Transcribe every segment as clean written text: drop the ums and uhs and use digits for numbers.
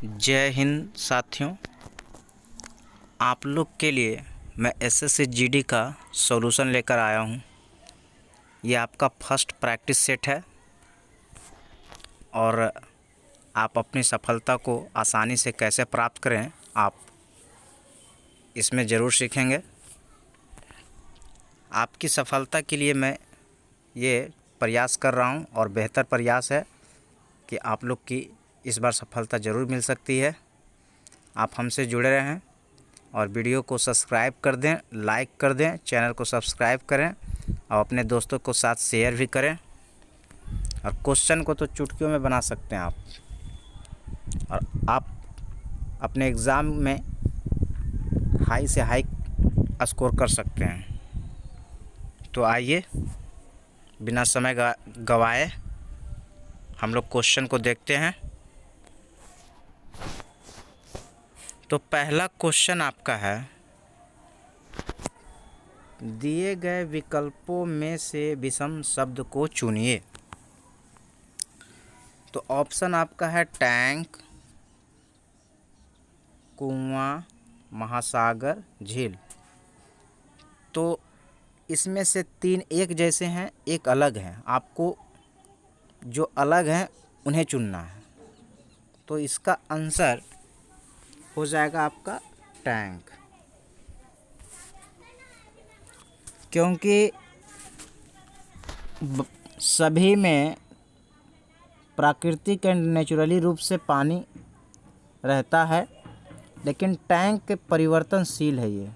जय हिंद साथियों, आप लोग के लिए मैं एसएससी जीडी का सॉल्यूशन लेकर आया हूँ। ये आपका फर्स्ट प्रैक्टिस सेट है और आप अपनी सफलता को आसानी से कैसे प्राप्त करें आप इसमें ज़रूर सीखेंगे। आपकी सफलता के लिए मैं ये प्रयास कर रहा हूँ और बेहतर प्रयास है कि आप लोग की इस बार सफलता ज़रूर मिल सकती है। आप हमसे जुड़े रहें और वीडियो को सब्सक्राइब कर दें, लाइक कर दें, चैनल को सब्सक्राइब करें और अपने दोस्तों को साथ शेयर भी करें। और क्वेश्चन को तो चुटकियों में बना सकते हैं आप, और आप अपने एग्ज़ाम में हाई से हाई स्कोर कर सकते हैं। तो आइए बिना समय गवाए हम लोग क्वेश्चन को देखते हैं। तो पहला क्वेश्चन आपका है, दिए गए विकल्पों में से विषम शब्द को चुनिए। तो ऑप्शन आपका है टैंक, कुआं, महासागर, झील। तो इसमें से तीन एक जैसे हैं, एक अलग हैं। आपको जो अलग हैं उन्हें चुनना है। तो इसका आंसर हो जाएगा आपका टैंक, क्योंकि सभी में प्राकृतिक एंड नेचुरली रूप से पानी रहता है, लेकिन टैंक परिवर्तनशील है। ये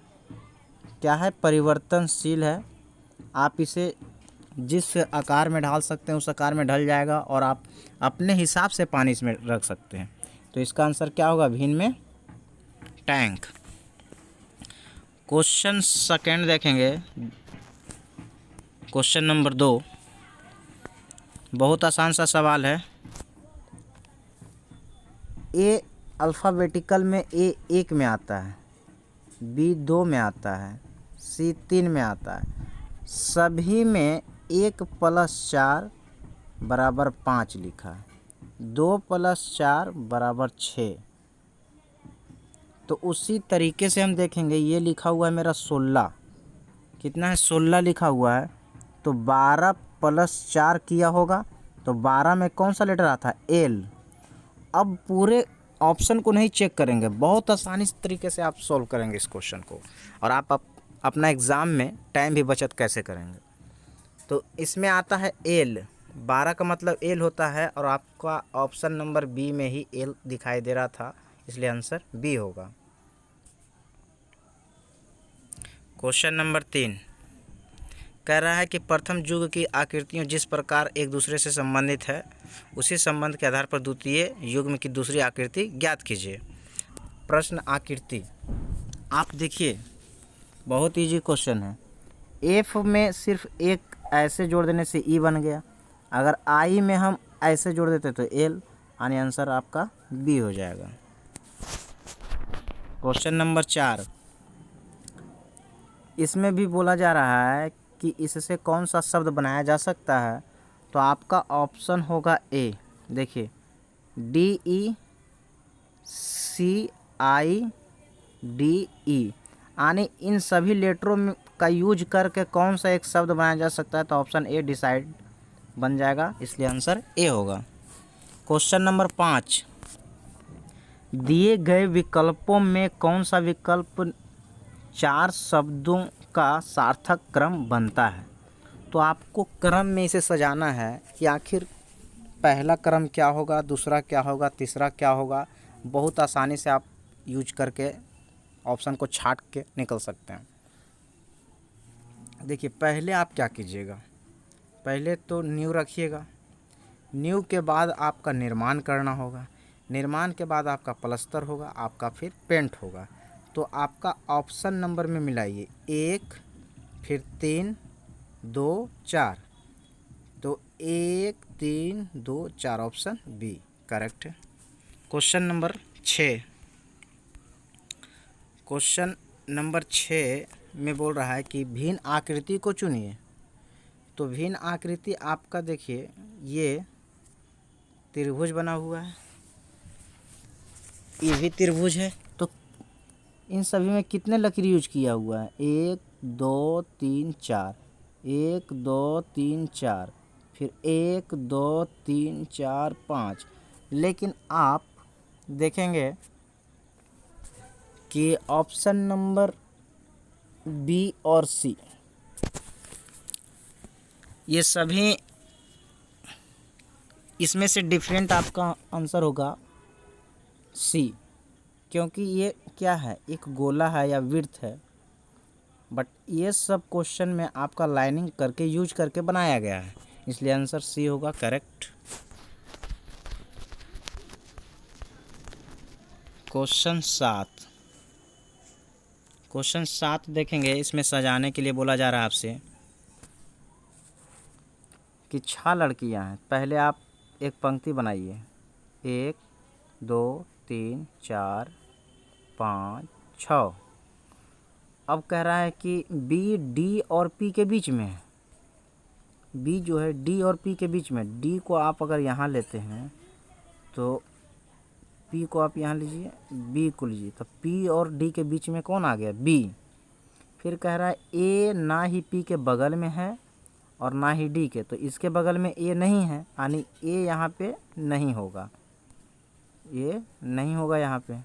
क्या है? परिवर्तनशील है। आप इसे जिस आकार में ढाल सकते हैं उस आकार में ढल जाएगा और आप अपने हिसाब से पानी इसमें रख सकते हैं। तो इसका आंसर क्या होगा? भिन्न में टैंक। क्वेश्चन सेकंड देखेंगे। क्वेश्चन नंबर 2 बहुत आसान सा सवाल है। ए अल्फ़ाबेटिकल में ए 1 में आता है, बी 2 में आता है, सी 3 में आता है। सभी में 1 + 4 = 5 लिखा है, 2 + 4 = 6। तो उसी तरीके से हम देखेंगे, ये लिखा हुआ है मेरा 16। कितना है? 16 लिखा हुआ है। तो 12 + 4 किया होगा, तो 12 में कौन सा लेटर आता है? एल। अब पूरे ऑप्शन को नहीं चेक करेंगे, बहुत आसानी तरीके से आप सॉल्व करेंगे इस क्वेश्चन को, और आप अपना एग्ज़ाम में टाइम भी बचत कैसे करेंगे। तो इसमें आता है एल, 12 का मतलब एल होता है, और आपका ऑप्शन नंबर बी में ही एल दिखाई दे रहा था, इसलिए आंसर बी होगा। क्वेश्चन नंबर 3 कह रहा है कि प्रथम युग की आकृतियाँ जिस प्रकार एक दूसरे से संबंधित है, उसी संबंध के आधार पर द्वितीय युग्म की दूसरी आकृति ज्ञात कीजिए। प्रश्न आकृति आप देखिए, बहुत इजी क्वेश्चन है। एफ में सिर्फ एक ऐसे जोड़ देने से ई बन गया, अगर आई में हम ऐसे जोड़ देते तो एल, यानी आंसर आपका बी हो जाएगा। क्वेश्चन नंबर 4 इसमें भी बोला जा रहा है कि इससे कौन सा शब्द बनाया जा सकता है। तो आपका ऑप्शन होगा ए। देखिए, DECIDE, यानी इन सभी लेटरों का यूज करके कौन सा एक शब्द बनाया जा सकता है। तो ऑप्शन ए डिसाइड बन जाएगा, इसलिए आंसर ए होगा। क्वेश्चन नंबर 5 दिए गए विकल्पों में कौन सा विकल्प 4 शब्दों का सार्थक क्रम बनता है। तो आपको क्रम में इसे सजाना है कि आखिर पहला क्रम क्या होगा, दूसरा क्या होगा, तीसरा क्या होगा। बहुत आसानी से आप यूज करके ऑप्शन को छांट के निकल सकते हैं। देखिए, पहले आप क्या कीजिएगा, पहले तो नींव रखिएगा। नींव के बाद आपका निर्माण करना होगा, निर्माण के बाद आपका प्लास्टर होगा, आपका फिर पेंट होगा। तो आपका ऑप्शन नंबर में मिलाइए 1, फिर 3, 2, 4। तो 1, 3, 2, 4 ऑप्शन बी करेक्ट है। क्वेश्चन नंबर 6 क्वेश्चन नंबर 6 में बोल रहा है कि भिन्न आकृति को चुनिए। तो भिन्न आकृति आपका देखिए, ये त्रिभुज बना हुआ है, ये भी त्रिभुज है। तो इन सभी में कितने लकीर यूज किया हुआ है? 1 2 3 4, 1 2 3 4, फिर 1 2 3 4 5। लेकिन आप देखेंगे कि ऑप्शन नंबर बी और सी, ये सभी, इसमें से डिफरेंट आपका आंसर होगा सी, क्योंकि ये क्या है, एक गोला है या विड्थ है, बट ये सब क्वेश्चन में आपका लाइनिंग करके यूज करके बनाया गया है, इसलिए आंसर सी होगा करेक्ट। क्वेश्चन 7, क्वेश्चन 7 देखेंगे। इसमें सजाने के लिए बोला जा रहा है आपसे कि 6 लड़कियां हैं। पहले आप एक पंक्ति बनाइए, 1 2 3 4 5 6। अब कह रहा है कि बी डी और पी के बीच में है। बी जो है डी और पी के बीच में, डी को आप अगर यहाँ लेते हैं तो पी को आप यहाँ लीजिए, बी को लीजिए, तो पी और डी के बीच में कौन आ गया? बी। फिर कह रहा है ए ना ही पी के बगल में है और ना ही डी के, तो इसके बगल में ए नहीं है, यानी ए यहाँ पे नहीं होगा, ये नहीं होगा यहाँ पे।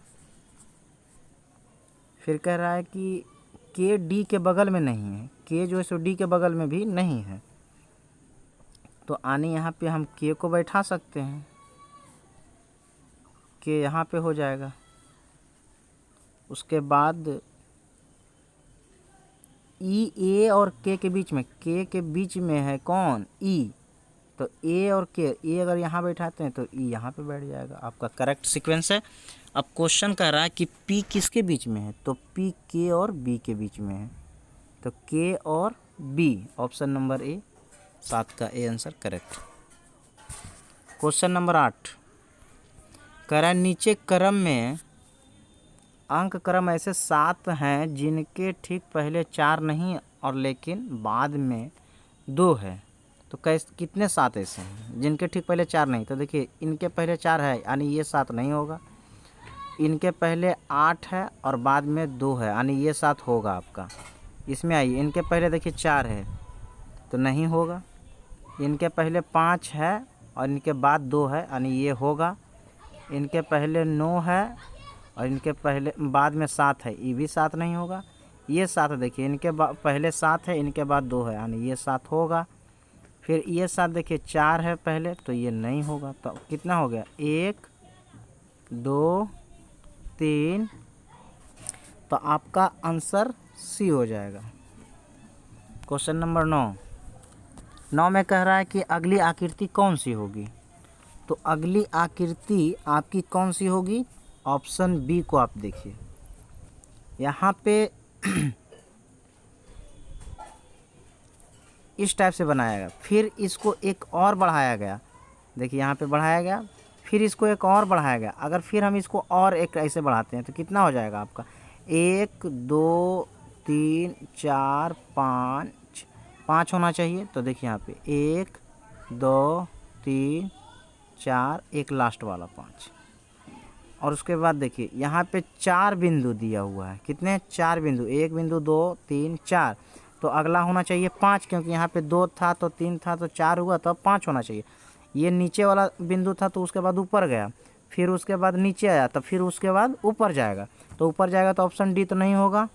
फिर कह रहा है कि के डी के बगल में नहीं है, के जो है सो डी के बगल में भी नहीं है, तो आने यहाँ पे हम के को बैठा सकते हैं, के यहाँ पे हो जाएगा। उसके बाद ई ए और के बीच में, के बीच में है कौन? ई, तो ए और के, ए अगर यहाँ बैठाते हैं तो ई यहाँ पे बैठ जाएगा, आपका करेक्ट सीक्वेंस है। अब क्वेश्चन कह रहा है कि पी किसके बीच में है? तो पी के और बी के बीच में है, तो के और बी, ऑप्शन नंबर ए, 7 का A answer correct. Question number 8 कह रहा है नीचे क्रम में अंक क्रम ऐसे 7 हैं जिनके ठीक पहले 4 नहीं और लेकिन बाद में 2 है, तो कितने 7 ऐसे हैं जिनके ठीक पहले 4 नहीं? तो देखिए इनके पहले 4 है, यानी ये 7 नहीं होगा। इनके पहले 8 है और बाद में 2 है, यानी ये 7 होगा आपका। इसमें आइए, इनके पहले देखिए 4 है तो नहीं होगा। इनके पहले 5 है और इनके बाद 2 है, यानी ये होगा। इनके पहले 9 है और इनके पहले बाद में 7 है, ये भी 7 नहीं होगा। ये 7 देखिए, इनके पहले 7 है, इनके बाद 2 है, यानी ये 7 होगा। फिर ये 7 देखिए 4 है पहले, तो ये नहीं होगा। तो कितना हो गया? 1 2 3, तो आपका आंसर सी हो जाएगा। क्वेश्चन नंबर 9 में कह रहा है कि अगली आकृति कौन सी होगी? तो अगली आकृति आपकी कौन सी होगी? ऑप्शन बी को आप देखिए, यहाँ पे इस टाइप से बनाया गया, फिर इसको एक और बढ़ाया गया, देखिए यहाँ पे बढ़ाया गया, फिर इसको एक और बढ़ाया गया। अगर फिर हम इसको और एक ऐसे बढ़ाते हैं तो कितना हो जाएगा आपका? 1 2 3 4 5 होना चाहिए। तो देखिए यहाँ पे 1 2 3 4, एक लास्ट वाला 5, और उसके बाद देखिए यहाँ पे 4 बिंदु दिया हुआ है। कितने? 4 बिंदु, 1 बिंदु 2 3 4, तो अगला होना चाहिए 5, क्योंकि यहाँ पे 2 था तो 3 था तो 4 हुआ, तो अब 5 होना चाहिए। ये नीचे वाला बिंदु था तो उसके बाद ऊपर गया, फिर उसके बाद नीचे आया, तो फिर उसके बाद ऊपर जाएगा, तो ऊपर जाएगा तो ऑप्शन डी तो नहीं होगा,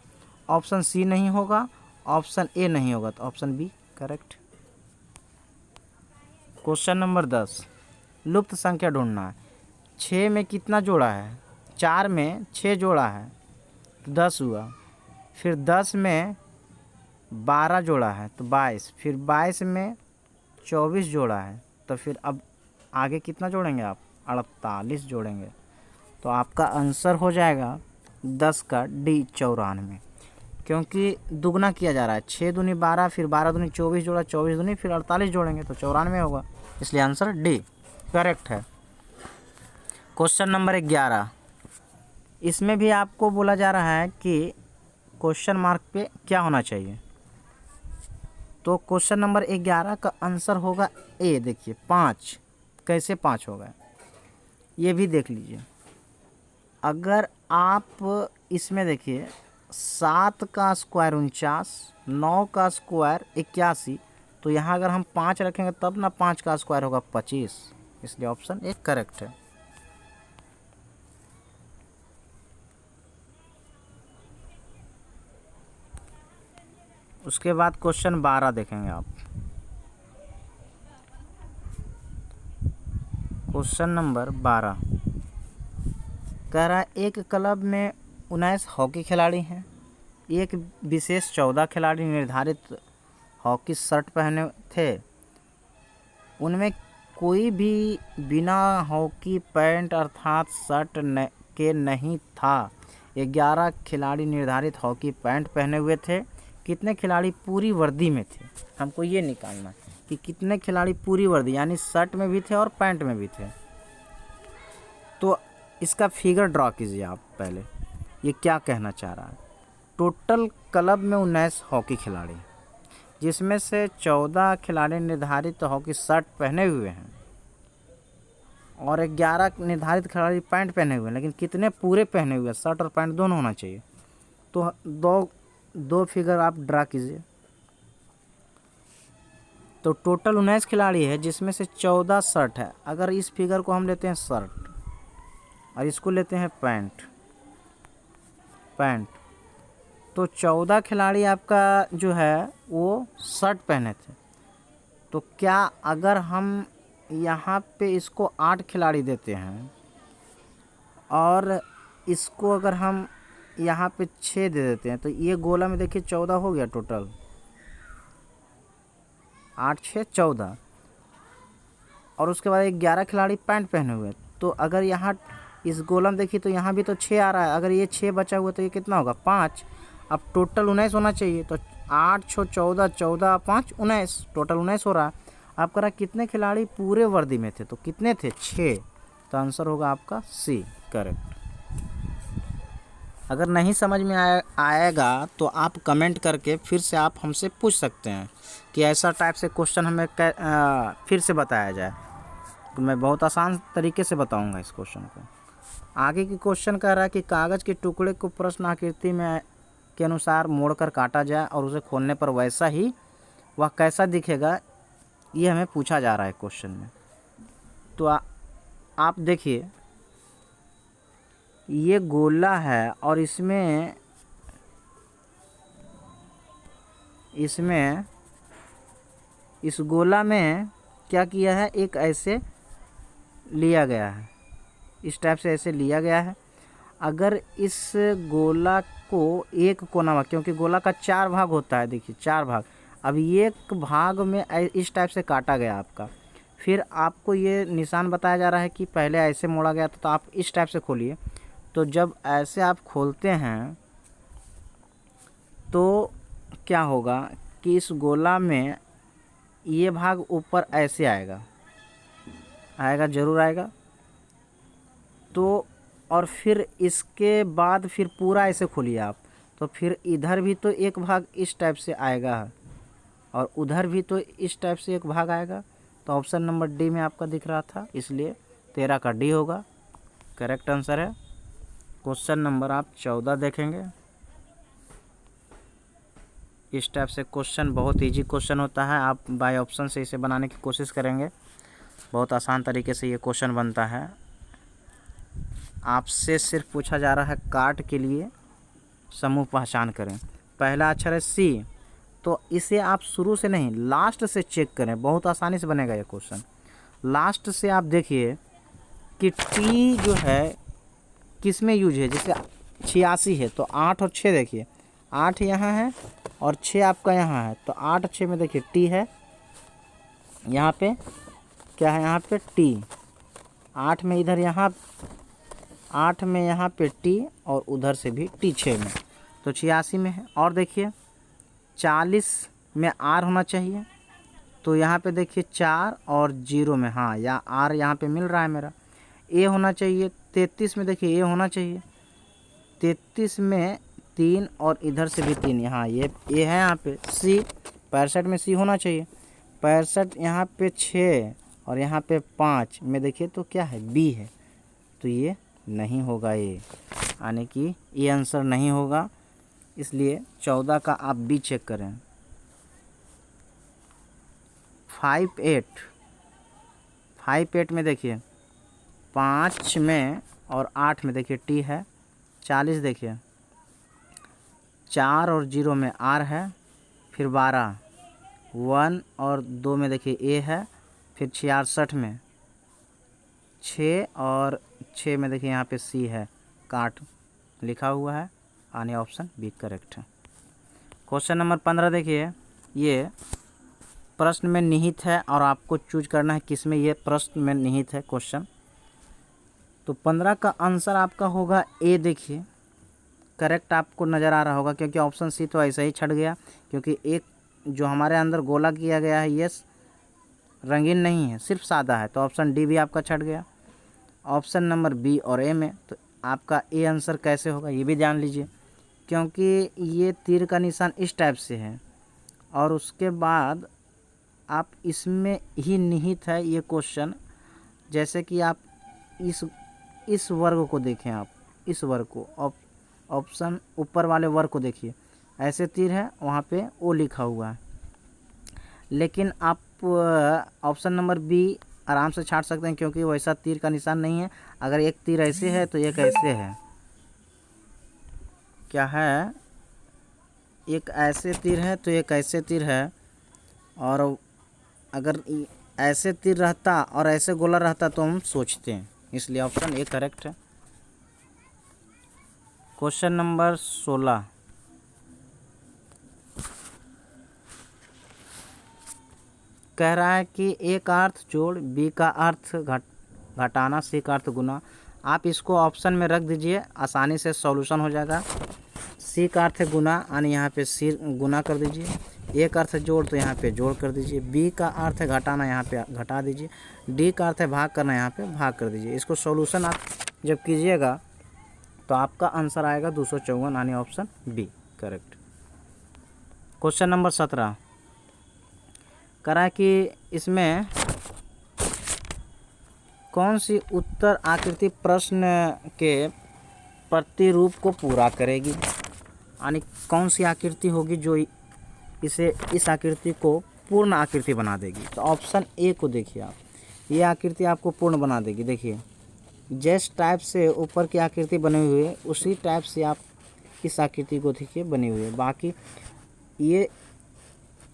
ऑप्शन सी नहीं होगा, ऑप्शन ए नहीं होगा, तो option B correct. Question number 10 लुप्त संख्या ढूंढना है। 6 में कितना जोड़ा है? 4 में 6 जोड़ा है तो 10 हुआ। फिर 10 में 12 जोड़ा है तो 22, फिर 22 में 24 जोड़ा है, तो फिर अब आगे कितना जोड़ेंगे आप? 48 जोड़ेंगे, तो आपका आंसर हो जाएगा 10 का डी 94, क्योंकि दुगना किया जा रहा है। 6 दूनी 12, फिर 12 दूनी 24 जोड़ा, 24 दूनी फिर 48 जोड़ेंगे तो 94 होगा, इसलिए आंसर डी करेक्ट है। क्वेश्चन नंबर 11, इसमें भी आपको बोला जा रहा है कि क्वेश्चन मार्क पे क्या होना चाहिए। तो क्वेश्चन नंबर 11 का आंसर होगा ए। देखिए 5, कैसे 5 होगा ये भी देख लीजिए। अगर आप इसमें देखिए 7 का स्क्वायर 49, 9 का स्क्वायर 81, तो यहाँ अगर हम 5 रखेंगे तब ना 5 का स्क्वायर होगा 25, इसलिए ऑप्शन एक करेक्ट है। उसके बाद क्वेश्चन 12 देखेंगे आप। क्वेश्चन नंबर 12 कह रहा है एक क्लब में 19 हॉकी खिलाड़ी हैं, एक विशेष 14 खिलाड़ी निर्धारित हॉकी शर्ट पहने थे, उनमें कोई भी बिना हॉकी पैंट अर्थात शर्ट के नहीं था। 11 खिलाड़ी निर्धारित हॉकी पैंट पहने हुए थे, कितने खिलाड़ी पूरी वर्दी में थे? हमको ये निकालना है कि कितने खिलाड़ी पूरी वर्दी यानी शर्ट में भी थे और पैंट में भी थे। तो इसका फिगर ड्रॉ कीजिए आप पहले, ये क्या कहना चाह रहा है। टोटल क्लब में 19 हॉकी खिलाड़ी, जिसमें से 14 खिलाड़ी निर्धारित हॉकी शर्ट पहने हुए हैं और 11 निर्धारित खिलाड़ी पैंट पहने हुए हैं, लेकिन कितने पूरे पहने हुए हैं? शर्ट और पैंट दोनों होना चाहिए। तो दो फिगर आप ड्रा कीजिए। तो टोटल 19 खिलाड़ी है, जिसमें से 14 शर्ट है। अगर इस फिगर को हम लेते हैं शर्ट और इसको लेते हैं पैंट, तो 14 खिलाड़ी आपका जो है वो शर्ट पहने थे। तो क्या अगर हम यहाँ पे इसको 8 खिलाड़ी देते हैं और इसको अगर हम यहाँ पे 6 दे देते हैं, तो ये गोला में देखिए 14 हो गया टोटल, 8 6 14, और उसके बाद 11 खिलाड़ी पैंट पहने हुए। तो अगर यहाँ इस गोला में देखिए तो यहाँ भी तो 6 आ रहा है, अगर ये 6 बचा हुआ तो ये कितना होगा 5। अब टोटल 19 होना चाहिए, तो 8 6 14, 14 5 19, टोटल 19 हो रहा है। आप कह रहा कितने खिलाड़ी पूरे वर्दी में थे, तो कितने थे 6, तो आंसर होगा आपका सी करेक्ट। अगर नहीं समझ में आएगा तो आप कमेंट करके फिर से आप हमसे पूछ सकते हैं कि ऐसा टाइप से क्वेश्चन हमें फिर से बताया जाए, तो मैं बहुत आसान तरीके से बताऊंगा इस क्वेश्चन को। आगे की क्वेश्चन कह रहा है कि कागज़ के टुकड़े को प्रश्न आकृति में के अनुसार मोड़कर काटा जाए और उसे खोलने पर वैसा ही वह कैसा दिखेगा, ये हमें पूछा जा रहा है क्वेश्चन में। तो आप देखिए ये गोला है और इसमें इस गोला में क्या किया है, एक ऐसे लिया गया है, इस टाइप से ऐसे लिया गया है। अगर इस गोला को एक कोना में, क्योंकि गोला का 4 भाग होता है, देखिए 4 भाग, अब एक भाग में इस टाइप से काटा गया आपका, फिर आपको ये निशान बताया जा रहा है कि पहले ऐसे मोड़ा गया था, तो आप इस टाइप से खोलिए। तो जब ऐसे आप खोलते हैं तो क्या होगा कि इस गोला में ये भाग ऊपर ऐसे आएगा, ज़रूर आएगा। तो और फिर इसके बाद फिर पूरा ऐसे खोलिए आप, तो फिर इधर भी तो एक भाग इस टाइप से आएगा और उधर भी तो इस टाइप से एक भाग आएगा। तो ऑप्शन नंबर डी में आपका दिख रहा था, इसलिए 13 का डी होगा, करेक्ट आंसर है। क्वेश्चन नंबर आप 14 देखेंगे। इस टाइप से क्वेश्चन बहुत इजी क्वेश्चन होता है, आप बाय ऑप्शन से इसे बनाने की कोशिश करेंगे, बहुत आसान तरीके से ये क्वेश्चन बनता है। आपसे सिर्फ पूछा जा रहा है कार्ड के लिए समूह पहचान करें। पहला अक्षर है सी, तो इसे आप शुरू से नहीं लास्ट से चेक करें, बहुत आसानी से बनेगा ये क्वेश्चन। लास्ट से आप देखिए कि टी जो है किस में यूज है, जैसे 86 है तो 8 और 6 देखिए, 8 यहाँ है और 6 आपका यहाँ है, तो 8 6 में देखिए टी है, यहाँ पे क्या है, यहाँ पे टी, 8 में इधर यहाँ 8 में यहाँ पे टी और उधर से भी टी 6 में, तो 86 में है। और देखिए 40 में आर होना चाहिए, तो यहाँ पे देखिए 4 और 0 में, हाँ या आर यहाँ पे मिल रहा है मेरा। ए होना चाहिए 33 में, देखिए ए होना चाहिए 33 में 3 और इधर से भी 3, यहाँ ये ए है। यहाँ पे सी 65 में सी होना चाहिए, 65 यहाँ पे 6 और यहाँ पे 5 में देखिए तो क्या है बी है, तो ये नहीं होगा ये, यानी कि ये आंसर नहीं होगा। इसलिए 14 का आप बी चेक करें। 5 8 में देखिए 5 में और 8 में देखिए टी है। 40 देखिए 4 और 0 में आर है। फिर 12 1 और 2 में देखिए ए है। फिर 66 में 6 और 6 में देखिए यहाँ पे सी है, काट लिखा हुआ है, यानी ऑप्शन बी करेक्ट है। क्वेश्चन नंबर 15 देखिए, ये प्रश्न में निहित है और आपको चूज करना है किस में ये प्रश्न में निहित है क्वेश्चन। तो 15 का आंसर आपका होगा ए। देखिए करेक्ट आपको नज़र आ रहा होगा, क्योंकि ऑप्शन सी तो ऐसा ही छट गया, क्योंकि एक जो हमारे अंदर गोला किया गया है ये रंगीन नहीं है, सिर्फ सादा है, तो ऑप्शन डी भी आपका छट गया। ऑप्शन नंबर बी और ए में तो आपका ए आंसर कैसे होगा ये भी जान लीजिए, क्योंकि ये तीर का निशान इस टाइप से है और उसके बाद आप इसमें ही निहित है ये क्वेश्चन। जैसे कि आप इस वर्ग को देखें, आप इस वर्ग को, ऑप्शन ऊपर वाले वर्ग को देखिए, ऐसे तीर है, वहाँ पे ओ लिखा हुआ है। लेकिन आप ऑप्शन नंबर बी आराम से छाट सकते हैं, क्योंकि वैसा तीर का निशान नहीं है। अगर एक तीर ऐसे है तो एक ऐसे है, क्या है, एक ऐसे तीर है तो एक ऐसे तीर है, और अगर ऐसे तीर रहता और ऐसे गोला रहता तो हम सोचते हैं, इसलिए ऑप्शन ए करेक्ट है। क्वेश्चन नंबर 16, कह रहा है कि ए का अर्थ जोड़, बी का अर्थ घटाना, सी का अर्थ गुना। आप इसको ऑप्शन में रख दीजिए, आसानी से सॉल्यूशन हो जाएगा। सी का अर्थ है गुना, यानी यहाँ पे सी गुना कर दीजिए। ए का अर्थ है जोड़, तो यहाँ पे जोड़ कर दीजिए। बी का अर्थ है घटाना, यहाँ पे घटा दीजिए। डी का अर्थ है भाग करना, यहाँ पे भाग कर दीजिए। इसको सॉल्यूशन आप जब कीजिएगा तो आपका आंसर आएगा 254, यानी option B correct. Question number 17 करा कि इसमें कौन सी उत्तर आकृति प्रश्न के प्रतिरूप को पूरा करेगी, यानी कौन सी आकृति होगी जो इसे इस आकृति को पूर्ण आकृति बना देगी। तो ऑप्शन ए को देखिए आप, ये आकृति आपको पूर्ण बना देगी। देखिए जिस टाइप से ऊपर की आकृति बनी हुई है उसी टाइप से आप इस आकृति को देखिए बनी हुई है। बाकी ये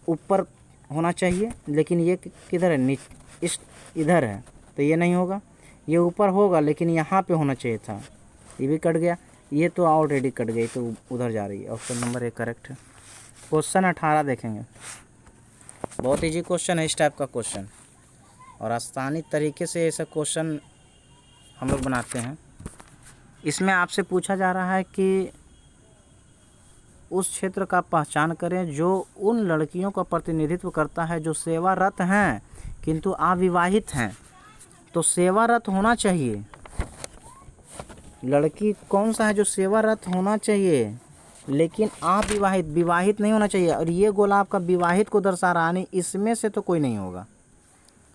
ऊपर होना चाहिए, लेकिन ये किधर है, इस इधर है, तो ये नहीं होगा। ये ऊपर होगा लेकिन यहाँ पे होना चाहिए था, ये भी कट गया। ये तो ऑलरेडी कट गई तो उधर जा रही है। ऑप्शन नंबर ए करेक्ट है। क्वेश्चन 18 देखेंगे, बहुत इजी क्वेश्चन है इस टाइप का क्वेश्चन, और आसानी तरीके से ऐसा क्वेश्चन हम लोग बनाते हैं। इसमें आपसे पूछा जा रहा है कि उस क्षेत्र का पहचान करें जो उन लड़कियों का प्रतिनिधित्व करता है जो सेवारत हैं किंतु अविवाहित हैं। तो सेवारत होना चाहिए, लड़की कौन सा है जो सेवारत होना चाहिए, लेकिन अविवाहित, विवाहित नहीं होना चाहिए। और ये गोला आपका विवाहित को दर्शा रहा है, इसमें से तो कोई नहीं होगा।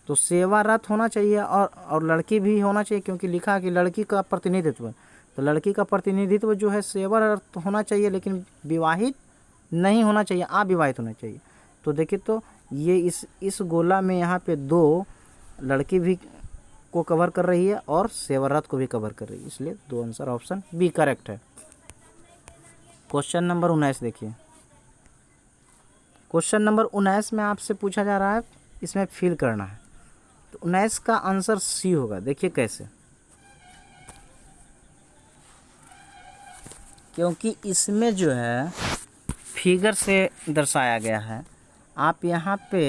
तो सेवारत होना चाहिए और लड़की भी होना चाहिए, क्योंकि लिखा कि लड़की का प्रतिनिधित्व, तो लड़की का प्रतिनिधित्व जो है सेवारत होना चाहिए, लेकिन विवाहित नहीं होना चाहिए, अविवाहित होना चाहिए। तो देखिए, तो ये इस गोला में यहाँ पे 2 लड़की भी को कवर कर रही है और सेवारत को भी कवर कर रही है, इसलिए 2 आंसर ऑप्शन बी करेक्ट है। क्वेश्चन नंबर 19 देखिए, क्वेश्चन नंबर 19 में आपसे पूछा जा रहा है, इसमें फिल करना है। तो 19 का आंसर सी होगा। देखिए कैसे, क्योंकि इसमें जो है फिगर से दर्शाया गया है। आप यहाँ पे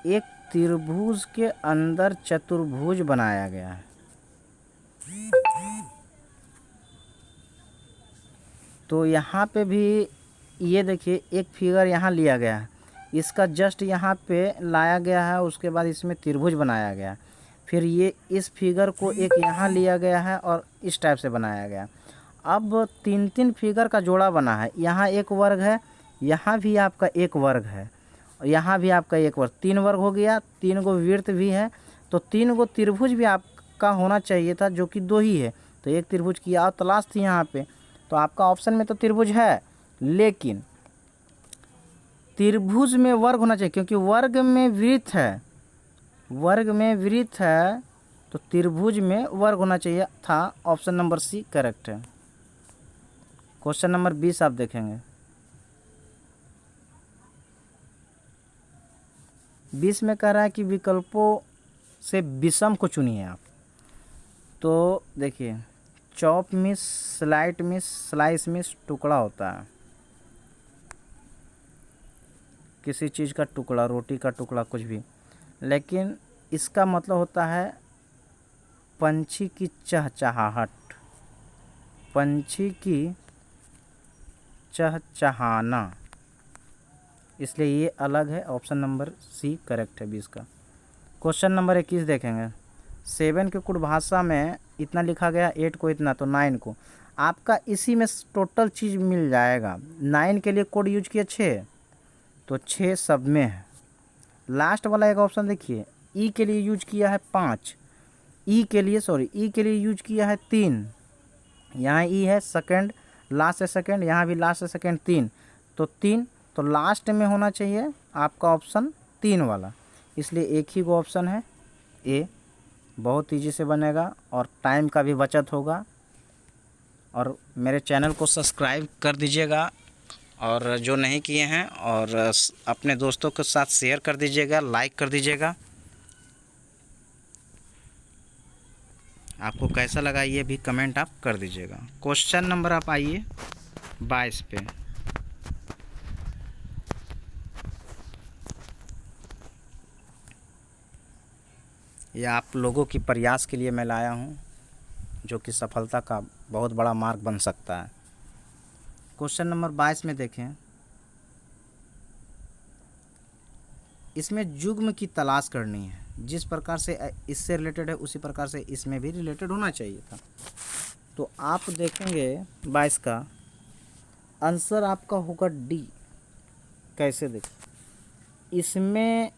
एक त्रिभुज के अंदर चतुर्भुज बनाया गया है, तो यहाँ पे भी ये देखिए एक फिगर यहाँ लिया गया है, इसका जस्ट यहाँ पे लाया गया है, उसके बाद इसमें त्रिभुज बनाया गया। फिर ये इस फिगर को एक यहाँ लिया गया है और इस टाइप से बनाया गया। अब 3 फिगर का जोड़ा बना है, यहाँ एक वर्ग है, यहाँ भी आपका एक वर्ग है, और यहाँ भी आपका एक वर्ग, 3 वर्ग हो गया। 3 गो वृत्त भी है, तो 3 गो त्रिभुज भी आपका होना चाहिए था, जो कि 2 ही है। तो एक त्रिभुज की आप तलाश थी यहाँ पे, तो आपका ऑप्शन में तो त्रिभुज है, लेकिन त्रिभुज में वर्ग होना चाहिए, क्योंकि वर्ग में वृत्त है, वर्ग में वृत्त है, तो त्रिभुज में वर्ग होना चाहिए था। ऑप्शन नंबर सी करेक्ट है। क्वेश्चन नंबर 20 आप देखेंगे। 20 में कह रहा है कि विकल्पों से विषम को चुनिए आप। तो देखिए, chop miss, slight miss, slice miss टुकड़ा होता है, किसी चीज़ का टुकड़ा, रोटी का टुकड़ा, कुछ भी। लेकिन इसका मतलब होता है पंछी की चहचहाहट, पंछी की चहचहाना, इसलिए ये अलग है। ऑप्शन नंबर सी करेक्ट है 20 का। क्वेश्चन नंबर 21 देखेंगे। 7 के कुट भाषा में इतना लिखा गया, 8 को इतना, तो 9 को आपका इसी में टोटल चीज़ मिल जाएगा। 9 के लिए कोड यूज किया 6, तो 6 सब में है। लास्ट वाला एक ऑप्शन देखिए, ई के लिए यूज किया है 5, ई के लिए यूज किया है 3, यहाँ ई है सेकंड, लास्ट से सेकंड, यहाँ भी लास्ट से सेकंड 3, तो 3, तो लास्ट में होना चाहिए आपका ऑप्शन 3 वाला, इसलिए एक ही वो ऑप्शन है ए। बहुत ईजी से बनेगा और टाइम का भी बचत होगा। और मेरे चैनल को सब्सक्राइब कर दीजिएगा, और जो नहीं किए हैं, और अपने दोस्तों के साथ शेयर कर दीजिएगा, लाइक कर दीजिएगा। आपको कैसा लगा ये भी कमेंट आप कर दीजिएगा। क्वेश्चन नंबर आप आइए 22 पे। यह आप लोगों की प्रयास के लिए मैं लाया हूँ, जो कि सफलता का बहुत बड़ा मार्ग बन सकता है। क्वेश्चन नंबर 22 में देखें, इसमें युग्म की तलाश करनी है। जिस प्रकार से इससे रिलेटेड है, उसी प्रकार से इसमें भी रिलेटेड होना चाहिए था। तो आप देखेंगे 22 का आंसर आपका होगा डी। कैसे देखें, इसमें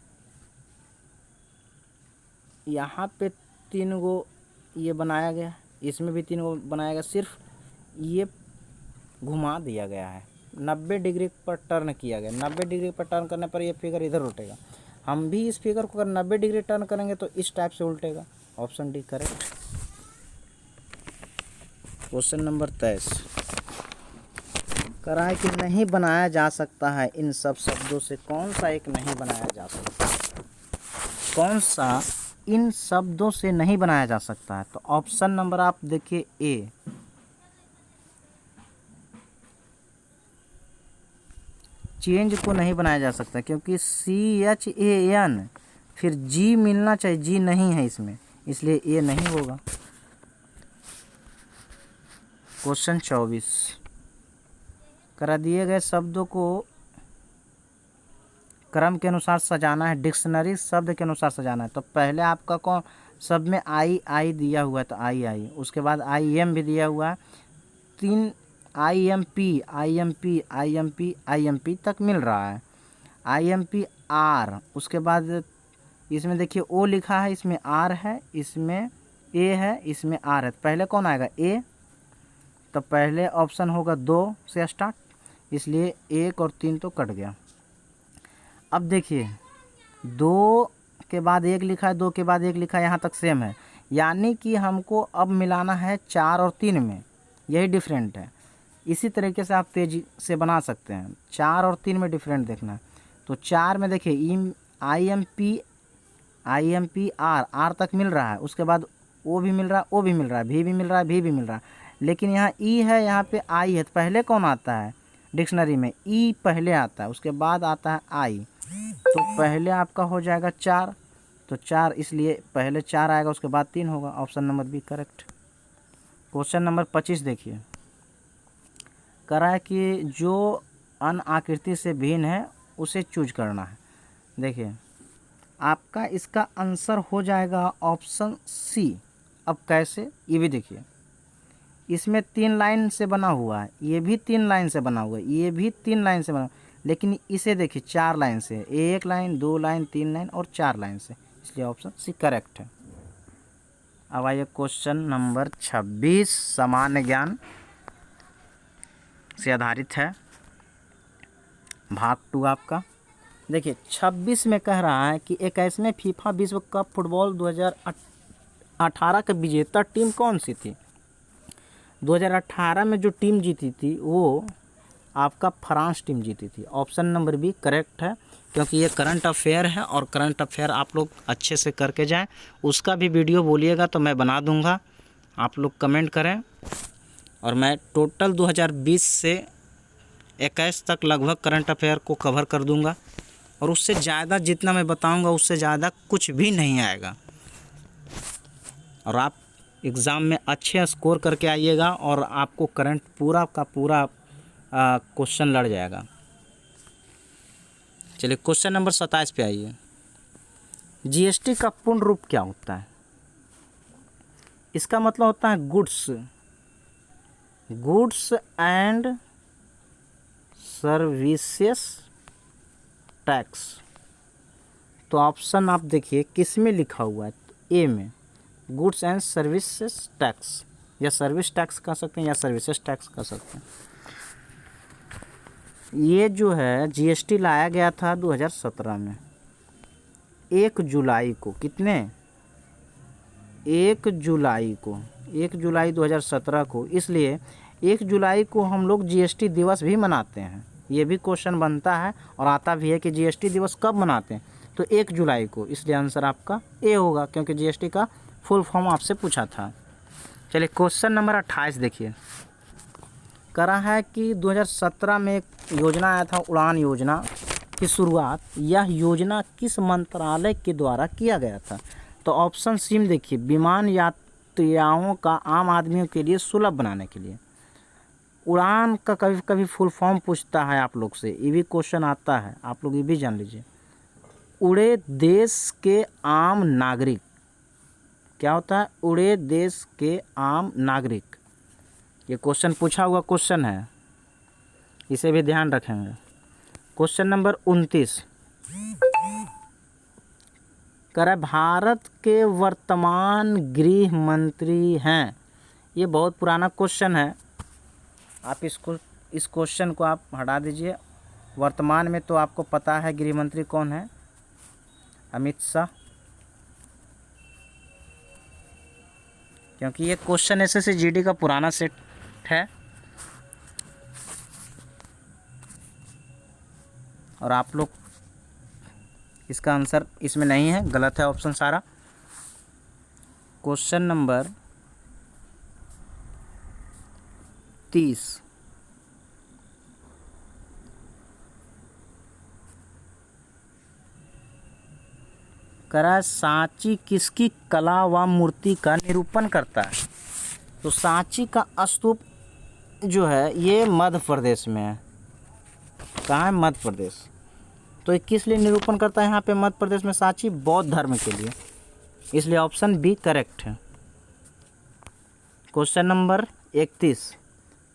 यहाँ पे 3 गो ये बनाया गया, इसमें भी 3 गो बनाया गया, सिर्फ ये घुमा दिया गया है, 90 डिग्री पर टर्न किया गया। 90 डिग्री पर टर्न करने पर ये फिगर इधर उल्टेगा। हम भी इस फिगर को अगर 90 डिग्री टर्न करेंगे तो इस टाइप से उल्टेगा। Option D correct. Question number 23 कह रहा है कि नहीं बनाया जा सकता है इन सब शब्दों से कौन सा एक नहीं बनाया जा सकता, कौन सा इन शब्दों से नहीं बनाया जा सकता है। तो ऑप्शन नंबर आप देखिए ए, चेंज को नहीं बनाया जा सकता, क्योंकि CHAN फिर जी मिलना चाहिए, जी नहीं है इसमें, इसलिए ए नहीं होगा। क्वेश्चन 24 करा दिए गए शब्दों को क्रम के अनुसार सजाना है, डिक्शनरी शब्द के अनुसार सजाना है। तो पहले आपका कौन शब्द में आई दिया हुआ है, तो आई, उसके बाद IM भी दिया हुआ है, 3 IMP तक मिल रहा है, IMPR। उसके बाद इसमें देखिए O लिखा है, इसमें R है, इसमें A है, इसमें R है। पहले कौन आएगा A, तो पहले ऑप्शन होगा 2 से स्टार्ट, इसलिए 1 और 3 तो कट गया। अब देखिए 2 के बाद 1 लिखा है, 2 के बाद 1 लिखा है, यहाँ तक सेम है, यानी कि हमको अब मिलाना है 4 और 3 में, यही डिफरेंट है। इसी तरीके से आप तेज़ी से बना सकते हैं, 4 और 3 में डिफरेंट देखना है। तो 4 में देखिए IMPR, R तक मिल रहा है, उसके बाद O भी मिल रहा है, O भी मिल रहा है, V भी मिल रहा है, V भी मिल रहा है, लेकिन यहाँ E है, यहाँ पे I है। तो पहले कौन आता है डिक्शनरी में, E पहले आता है, उसके बाद आता है I, तो पहले आपका हो जाएगा 4, तो 4, इसलिए पहले 4 आएगा, उसके बाद 3 होगा। Option number B correct. Question number 25 देखिए, कह रहा है कि जो अन आकृति से भिन्न है उसे चूज करना है। देखिए आपका इसका आंसर हो जाएगा ऑप्शन सी। अब कैसे, ये भी देखिए, इसमें 3 लाइन से बना हुआ है, ये भी 3 लाइन से बना हुआ है, ये भी 3 लाइन से बना, लेकिन इसे देखिए 4 लाइन से, 1 लाइन, 2 लाइन, 3 लाइन और 4 लाइन से, इसलिए ऑप्शन सी करेक्ट है। अब आइए क्वेश्चन नंबर 26 सामान्य ज्ञान से आधारित है, भाग 2 आपका। देखिए 26 में कह रहा है कि 21वें फीफा विश्व कप फुटबॉल 2018 का विजेता टीम कौन सी थी। 2018 में जो टीम जीती थी वो आपका फ्रांस टीम जीती थी। ऑप्शन नंबर बी करेक्ट है, क्योंकि ये करंट अफेयर है और करंट अफेयर आप लोग अच्छे से करके जाएं। उसका भी वीडियो बोलिएगा तो मैं बना दूंगा, आप लोग कमेंट करें। और मैं टोटल 2020 से 21 तक लगभग करंट अफेयर को कवर कर दूंगा, और उससे ज़्यादा जितना मैं बताऊंगा उससे ज़्यादा कुछ भी नहीं आएगा। और आप एग्ज़ाम में अच्छे स्कोर करके आइएगा और आपको करंट पूरा का पूरा क्वेश्चन लड़ जाएगा। चलिए क्वेश्चन नंबर 27 पे आइए। जीएसटी का पूर्ण रूप क्या होता है। इसका मतलब होता है गुड्स एंड सर्विसेज टैक्स। तो ऑप्शन आप देखिए किस में लिखा हुआ है, ए में गुड्स एंड सर्विसेज टैक्स, या सर्विस टैक्स कह सकते हैं या सर्विसेज टैक्स कह सकते हैं। ये जो है जीएसटी लाया गया था 2017 में 1 जुलाई को। कितने? 1 जुलाई 2017 को। इसलिए 1 जुलाई को हम लोग जीएसटी दिवस भी मनाते हैं। ये भी क्वेश्चन बनता है और आता भी है कि जीएसटी दिवस कब मनाते हैं, तो 1 जुलाई को। इसलिए आंसर आपका ए होगा, क्योंकि जीएसटी का फुल फॉर्म आपसे पूछा था। चलिए क्वेश्चन नंबर 28 देखिए। करा है कि 2017 में एक योजना आया था, उड़ान योजना की शुरुआत। यह योजना किस मंत्रालय के द्वारा किया गया था। तो ऑप्शन सी में देखिए, विमान यात्रियों का आम आदमियों के लिए सुलभ बनाने के लिए। उड़ान का कभी कभी फुल फॉर्म पूछता है आप लोग से, ये भी क्वेश्चन आता है, आप लोग ये भी जान लीजिए। उड़े देश के आम नागरिक, क्या होता है? उड़े देश के आम नागरिक। ये क्वेश्चन पूछा हुआ क्वेश्चन है, इसे भी ध्यान रखेंगे। क्वेश्चन नंबर 29 कर भारत के वर्तमान गृह मंत्री हैं। ये बहुत पुराना क्वेश्चन है, आप इस क्वेश्चन को आप हटा दीजिए। वर्तमान में तो आपको पता है गृह मंत्री कौन है, अमित शाह। क्योंकि ये क्वेश्चन एसएससी जीडी का पुराना सेट है और आप लोग इसका आंसर इसमें नहीं है, गलत है ऑप्शन सारा। क्वेश्चन नंबर 30 करा सांची किसकी कला व मूर्ति का निरूपण करता है। तो सांची का स्तूप जो है ये मध्य प्रदेश में है। कहाँ है? मध्य प्रदेश। तो ये किस लिए निरूपण करता है यहाँ पे मध्य प्रदेश में सांची? बौद्ध धर्म के लिए। इसलिए ऑप्शन बी करेक्ट है। क्वेश्चन नंबर 31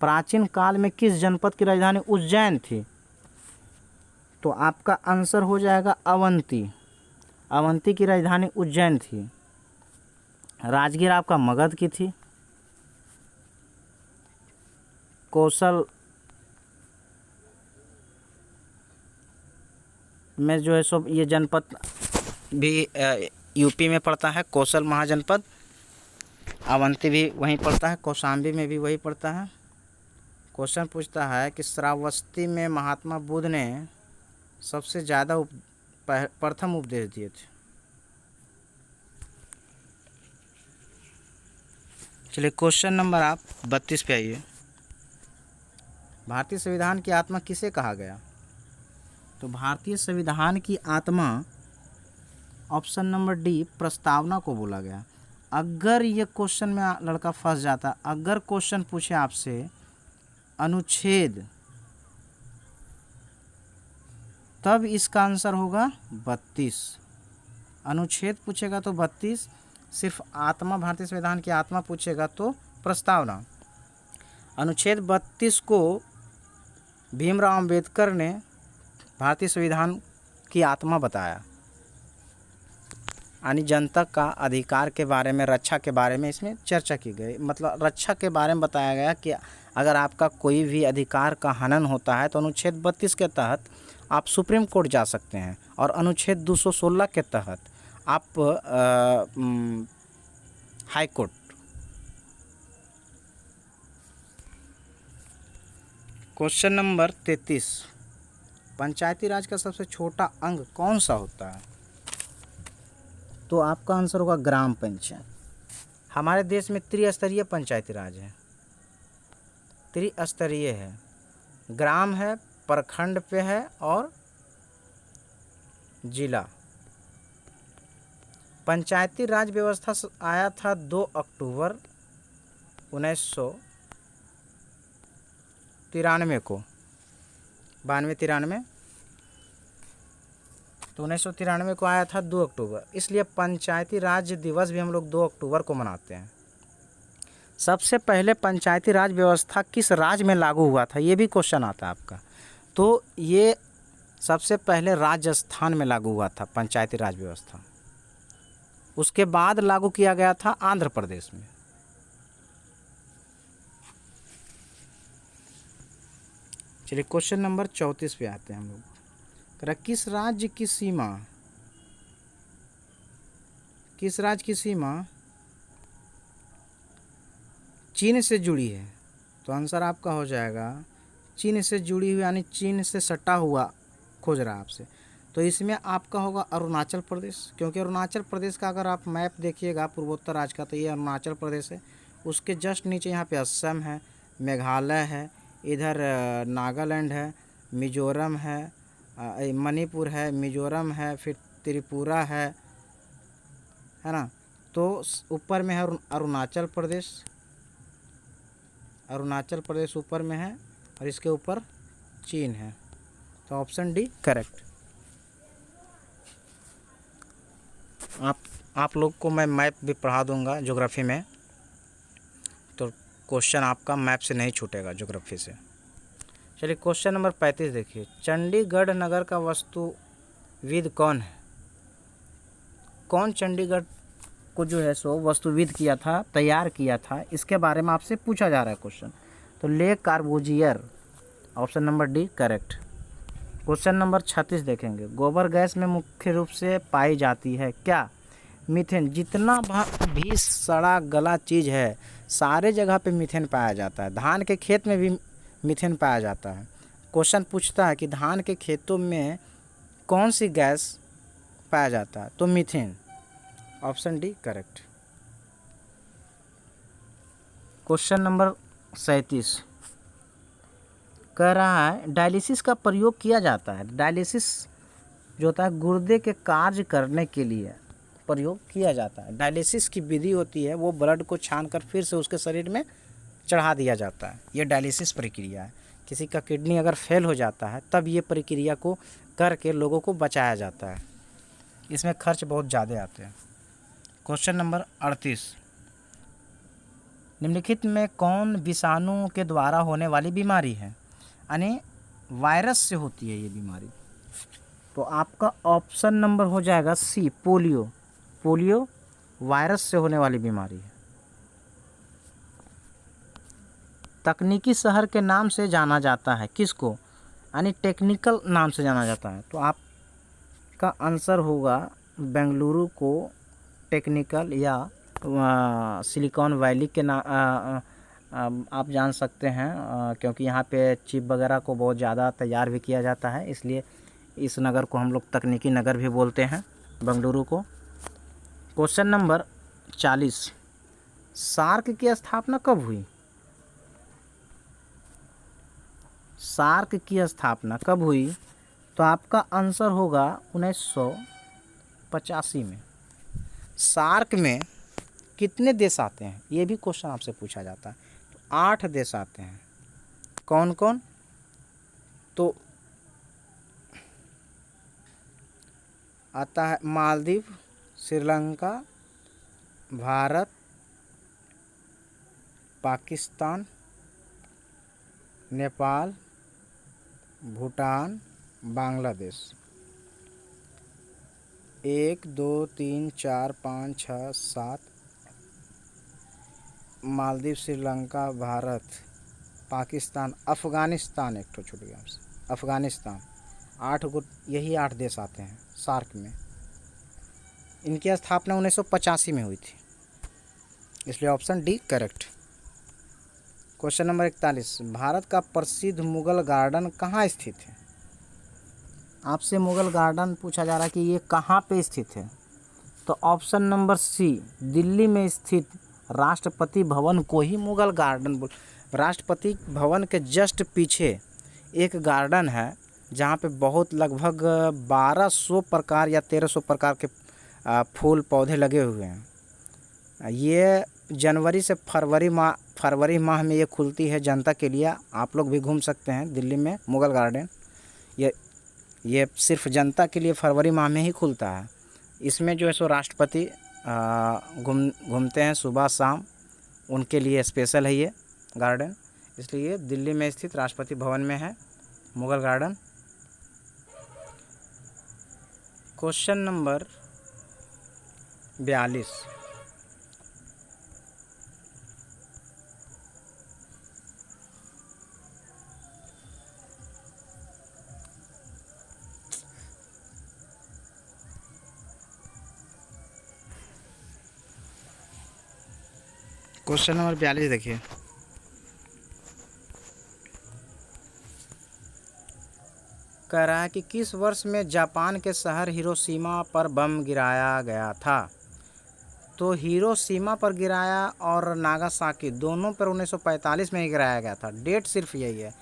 प्राचीन काल में किस जनपद की राजधानी उज्जैन थी। तो आपका आंसर हो जाएगा अवंती। अवंती की राजधानी उज्जैन थी। राजगीर आपका मगध की थी। कौशल में जो है सो ये जनपद भी यूपी में पड़ता है, कौशल महाजनपद। अवंती भी वहीं पड़ता है, कौशाम्बी में भी वही पड़ता है। क्वेश्चन पूछता है कि श्रावस्ती में महात्मा बुद्ध ने सबसे ज़्यादा प्रथम उपदेश दिए थे। चलिए क्वेश्चन नंबर आप 32 पे आइए। भारतीय संविधान की आत्मा किसे कहा गया। तो भारतीय संविधान की आत्मा ऑप्शन नंबर डी प्रस्तावना को बोला गया। अगर ये क्वेश्चन में लड़का फंस जाता, अगर क्वेश्चन पूछे आपसे अनुच्छेद, तब इसका आंसर होगा 32। अनुच्छेद पूछेगा तो 32, सिर्फ आत्मा भारतीय संविधान की आत्मा पूछेगा तो प्रस्तावना। अनुच्छेद 32 को भीमराव अंबेडकर ने भारतीय संविधान की आत्मा बताया। यानी जनता का अधिकार के बारे में, रक्षा के बारे में इसमें चर्चा की गई। मतलब रक्षा के बारे में बताया गया कि अगर आपका कोई भी अधिकार का हनन होता है तो अनुच्छेद 32 के तहत आप सुप्रीम कोर्ट जा सकते हैं और अनुच्छेद 216 के तहत आप हाई कोर्ट। क्वेश्चन नंबर 33, पंचायती राज का सबसे छोटा अंग कौन सा होता है? तो आपका आंसर होगा ग्राम पंचायत। हमारे देश में त्रिस्तरीय पंचायती राज है, त्रिस्तरीय है, ग्राम है, प्रखंड पे है और जिला। पंचायती राज व्यवस्था आया था 2 अक्टूबर 1993 को, 92-93, तो 1993 को आया था 2 अक्टूबर। इसलिए पंचायती राज दिवस भी हम लोग 2 अक्टूबर को मनाते हैं। सबसे पहले पंचायती राज व्यवस्था किस राज्य में लागू हुआ था, ये भी क्वेश्चन आता है आपका। तो ये सबसे पहले राजस्थान में लागू हुआ था पंचायती राज व्यवस्था। उसके बाद लागू किया गया था आंध्र प्रदेश में। चलिए क्वेश्चन नंबर 34 पे आते हैं हम लोग। किस राज्य की सीमा, किस राज्य की सीमा चीन से जुड़ी है? तो आंसर आपका हो जाएगा चीन से जुड़ी हुई, यानी चीन से सटा हुआ खोज रहा है आपसे। तो इसमें आपका होगा अरुणाचल प्रदेश, क्योंकि अरुणाचल प्रदेश का अगर आप मैप देखिएगा पूर्वोत्तर राज्य का, तो ये अरुणाचल प्रदेश है। उसके जस्ट नीचे यहाँ पे असम है, मेघालय है, इधर नागालैंड है, मिजोरम है, मणिपुर है, मिजोरम है, फिर त्रिपुरा है ना। तो ऊपर में है अरुणाचल प्रदेश, अरुणाचल प्रदेश ऊपर में है और इसके ऊपर चीन है। तो ऑप्शन डी करेक्ट। आप लोग को मैं मैप भी पढ़ा दूंगा ज्योग्राफी में, तो क्वेश्चन आपका मैप से नहीं छूटेगा, ज्योग्राफी से। चलिए क्वेश्चन नंबर 35 देखिए। चंडीगढ़ नगर का वास्तुविद कौन है? कौन चंडीगढ़ को जो है सो वास्तुविद किया था, तैयार किया था, इसके बारे में आपसे पूछा जा रहा है क्वेश्चन। तो Le Corbusier, option number D correct. Question number 36 देखेंगे। गोबर गैस में मुख्य रूप से पाई जाती है क्या? मीथेन। जितना भी सड़ा गला चीज़ है सारे जगह पे मीथेन पाया जाता है। धान के खेत में भी मीथेन पाया जाता है। क्वेश्चन पूछता है कि धान के खेतों में कौन सी गैस पाया जाता है? तो methane, option D correct. Question number 37 कह रहा है डायलिसिस का प्रयोग किया जाता है। डायलिसिस जो होता है गुर्दे के कार्य करने के लिए प्रयोग किया जाता है। डायलिसिस की विधि होती है, वो ब्लड को छानकर फिर से उसके शरीर में चढ़ा दिया जाता है। ये डायलिसिस प्रक्रिया है। किसी का किडनी अगर फेल हो जाता है तब ये प्रक्रिया को करके लोगों को बचाया जाता है। इसमें खर्च बहुत ज़्यादा आते हैं। क्वेश्चन नंबर 38, निम्नलिखित में कौन विषाणु के द्वारा होने वाली बीमारी है? यानी वायरस से होती है ये बीमारी। तो आपका ऑप्शन नंबर हो जाएगा सी, पोलियो। पोलियो वायरस से होने वाली बीमारी है। तकनीकी शहर के नाम से जाना जाता है किसको? यानी टेक्निकल नाम से जाना जाता है। तो आपका आंसर होगा बेंगलुरु को टेक्निकल या सिलिकॉन वैली के नाम आप जान सकते हैं, क्योंकि यहाँ पे चिप वगैरह को बहुत ज़्यादा तैयार भी किया जाता है, इसलिए इस नगर को हम लोग तकनीकी नगर भी बोलते हैं, बेंगलुरु को। क्वेश्चन नंबर 40, सार्क की स्थापना कब हुई? सार्क की स्थापना कब हुई? तो आपका आंसर होगा 1985 में। सार्क में कितने देश आते हैं, ये भी क्वेश्चन आपसे पूछा जाता है। तो 8 देश आते हैं। कौन कौन? तो आता है मालदीव, श्रीलंका, भारत, पाकिस्तान, नेपाल, भूटान, बांग्लादेश। 1 2 3 4 5 6 7 मालदीव, श्रीलंका, भारत, पाकिस्तान, अफ़गानिस्तान, एक तो छूट गया हमसे, अफ़गानिस्तान। 8 गो, यही 8 देश आते हैं सार्क में। इनकी स्थापना 1985 में हुई थी, इसलिए option D correct. Question number 41, Bharat का प्रसिद्ध मुगल गार्डन कहाँ स्थित है? आपसे मुगल गार्डन पूछा जा रहा है कि ये कहाँ पे स्थित है, तो ऑप्शन नंबर सी, दिल्ली में स्थित राष्ट्रपति भवन को ही मुगल गार्डन बोल। राष्ट्रपति भवन के जस्ट पीछे एक गार्डन है जहाँ पे बहुत लगभग 1200 प्रकार या 1300 प्रकार के फूल पौधे लगे हुए हैं। ये जनवरी से फरवरी माह में ये खुलती है जनता के लिए। आप लोग भी घूम सकते हैं दिल्ली में मुगल गार्डन। ये सिर्फ जनता के लिए फरवरी माह में ही खुलता है। इसमें जो है सो राष्ट्रपति घूमते हैं सुबह शाम, उनके लिए स्पेशल है ये गार्डन, इसलिए दिल्ली में स्थित राष्ट्रपति भवन में है Mughal garden. Question number 42, question number 42 देखिए, कह रहा है कि किस वर्ष में जापान के शहर हिरोशिमा पर बम गिराया गया था? तो हिरोशिमा पर गिराया और नागासाकी दोनों पर 1945 में ही गिराया गया था। डेट सिर्फ यही है।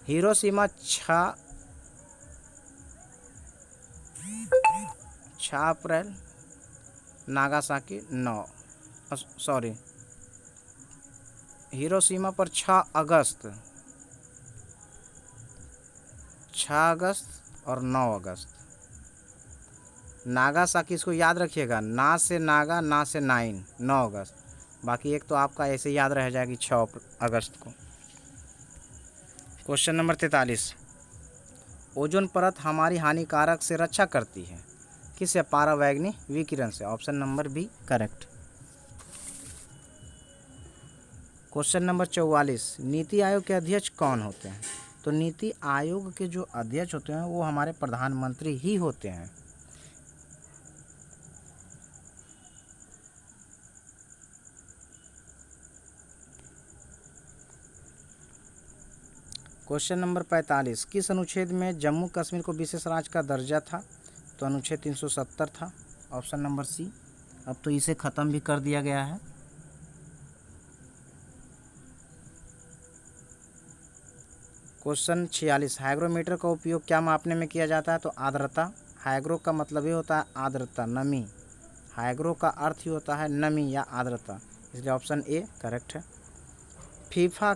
हिरोशिमा 6 अप्रैल, नागासाकी 9, सॉरी, हिरोशिमा पर 6 अगस्त और 9 अगस्त। नागासाकी इसको याद रखिएगा, ना से नागा, ना से 9 अगस्त। बाकी एक तो आपका ऐसे याद रह जाएगी 6 अगस्त को। क्वेश्चन नंबर 43, ओजोन परत हमारी हानिकारक से रक्षा करती है किससे? परावैंगनी विकिरण से। Option number B correct. Question number 44, NITI आयोग के अध्यक्ष कौन होते हैं? तो नीति आयोग के जो अध्यक्ष होते हैं वो हमारे प्रधानमंत्री ही होते हैं। क्वेश्चन नंबर 45, किस अनुच्छेद में जम्मू कश्मीर को विशेष राज्य का दर्जा था? तो अनुच्छेद 370 था। Option number C. अब तो इसे ख़त्म भी कर दिया गया है। क्वेश्चन 46, हाइग्रोमीटर का उपयोग क्या मापने में किया जाता है? तो आर्द्रता। हाइग्रो का मतलब ये होता है आर्द्रता, नमी। हाइग्रो का अर्थ ही होता है नमी या आर्द्रता, इसलिए ऑप्शन ए करेक्ट है। फीफा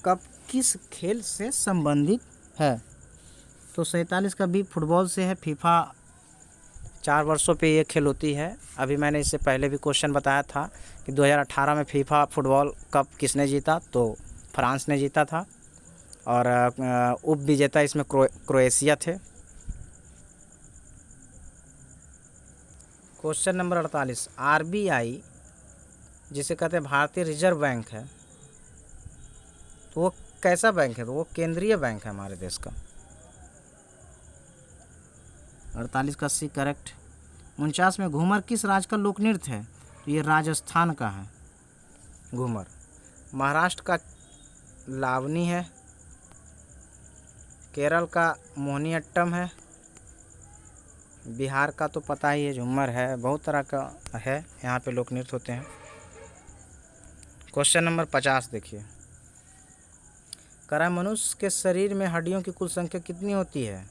कप किस खेल से संबंधित है? तो 47 का भी फुटबॉल से है। फीफा 4 वर्षों पे ये खेल होती है। अभी मैंने इससे पहले भी क्वेश्चन बताया था कि 2018 में फीफा फुटबॉल कप किसने जीता? तो फ्रांस ने जीता था और उप विजेता इसमें क्रोएशिया थे। क्वेश्चन नंबर 48, आरबीआई जिसे कहते हैं भारतीय रिजर्व बैंक है, तो वो कैसा बैंक है? तो वो केंद्रीय बैंक है हमारे देश का। 48 का सी करेक्ट। 49 में घूमर किस राज्य का लोक नृत्य है? तो ये राजस्थान का है घूमर। महाराष्ट्र का लावनी है, केरल का मोहिनीअट्टम है, बिहार का तो पता ही है झूमर है, बहुत तरह का है यहाँ पे लोक नृत्य होते हैं। क्वेश्चन नंबर 50 देखिए, करा मनुष्य के शरीर में हड्डियों की कुल संख्या कितनी होती है?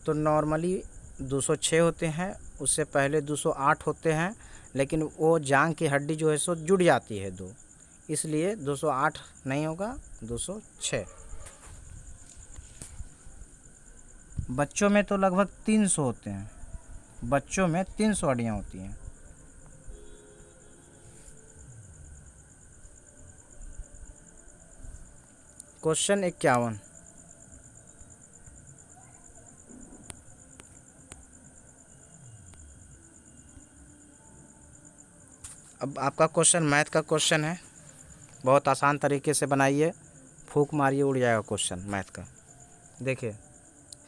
तो नॉर्मली 206 होते हैं, उससे पहले 208 होते हैं, लेकिन वो जांघ की हड्डी जो है सो जुड़ जाती है 2, इसलिए 208 नहीं होगा, 206। बच्चों में तो लगभग 300 होते हैं, बच्चों में 300 हड्डियाँ होती हैं। क्वेश्चन 51, अब आपका क्वेश्चन मैथ का क्वेश्चन है, बहुत आसान तरीके से बनाइए, फूंक मारिए उड़ जाएगा क्वेश्चन मैथ का। देखिए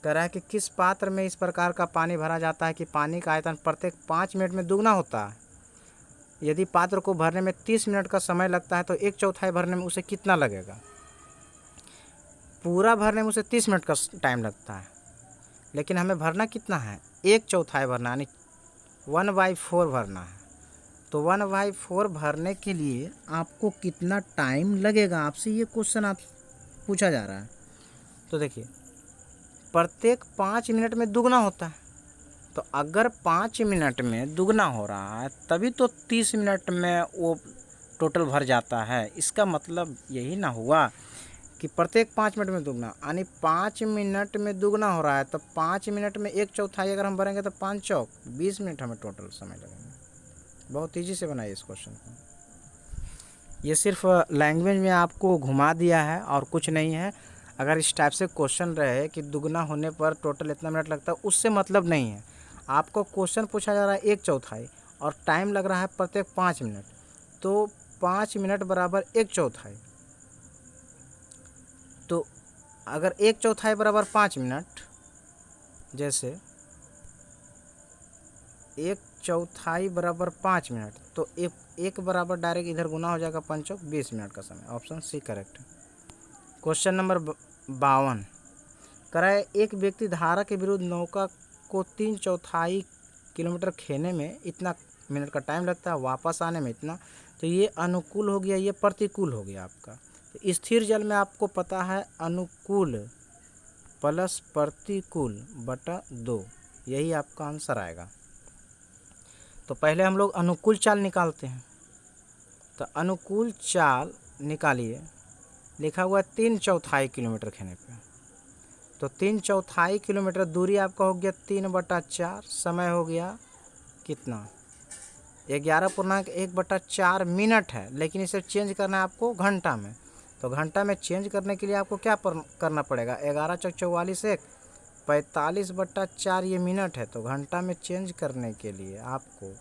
कह रहा है कि किस पात्र में इस प्रकार का पानी भरा जाता है कि पानी का आयतन प्रत्येक 5 मिनट में दुगना होता है। यदि पात्र को भरने में 30 मिनट का समय लगता है तो 1/4 भरने में उसे कितना लगेगा। पूरा भरने में उसे 30 मिनट का टाइम लगता है, लेकिन हमें भरना कितना है, 1/4 भरना, यानी 1/4 भरना है। तो 1/4 भरने के लिए आपको कितना टाइम लगेगा, आपसे ये क्वेश्चन आप पूछा जा रहा है। तो देखिए प्रत्येक 5 मिनट में दुगना होता है, तो अगर 5 मिनट में दुगना हो रहा है तभी तो 30 मिनट में वो टोटल भर जाता है। इसका मतलब यही ना हुआ कि प्रत्येक 5 मिनट में दुगना, यानी 5 मिनट में दुगना हो रहा है तो 5 मिनट में 1/4 अगर हम भरेंगे तो 5 चौक 20 मिनट हमें टोटल समय लगेंगे। बहुत ईजी से बनाइए इस क्वेश्चन को। ये सिर्फ लैंग्वेज में आपको घुमा दिया है और कुछ नहीं है। अगर इस टाइप से क्वेश्चन रहे कि दुगना होने पर टोटल इतना मिनट लगता है, उससे मतलब नहीं है। आपको क्वेश्चन पूछा जा रहा है 1/4 और टाइम लग रहा है प्रत्येक 5 मिनट, तो 5 मिनट बराबर 1/4। तो अगर 1/4 बराबर 5 मिनट, जैसे 1/4 बराबर 5 मिनट, तो एक बराबर डायरेक्ट इधर गुना हो जाएगा, 5 चौक 20 मिनट का समय। ऑप्शन सी करेक्ट है। क्वेश्चन नंबर 52 कराए, एक व्यक्ति धारा के विरुद्ध नौका को 3/4 किलोमीटर खेने में इतना मिनट का टाइम लगता है, वापस आने में इतना। तो ये अनुकूल हो गया, ये प्रतिकूल हो गया आपका। तो स्थिर जल में आपको पता है अनुकूल प्लस प्रतिकूल बटा 2, यही आपका आंसर आएगा। तो पहले हम लोग अनुकूल चाल निकालते हैं। तो अनुकूल चाल निकालिए, लिखा हुआ है 3/4 किलोमीटर खेने पे। तो 3/4 किलोमीटर दूरी आपका हो गया 3/4, समय हो गया कितना, 11.1/4 मिनट है, लेकिन इसे चेंज करना है आपको घंटा में। तो घंटा में चेंज करने के लिए आपको क्या करना पड़ेगा, 11 चौक 44 1 45/4 ये मिनट है। तो घंटा में चेंज करने के लिए आपको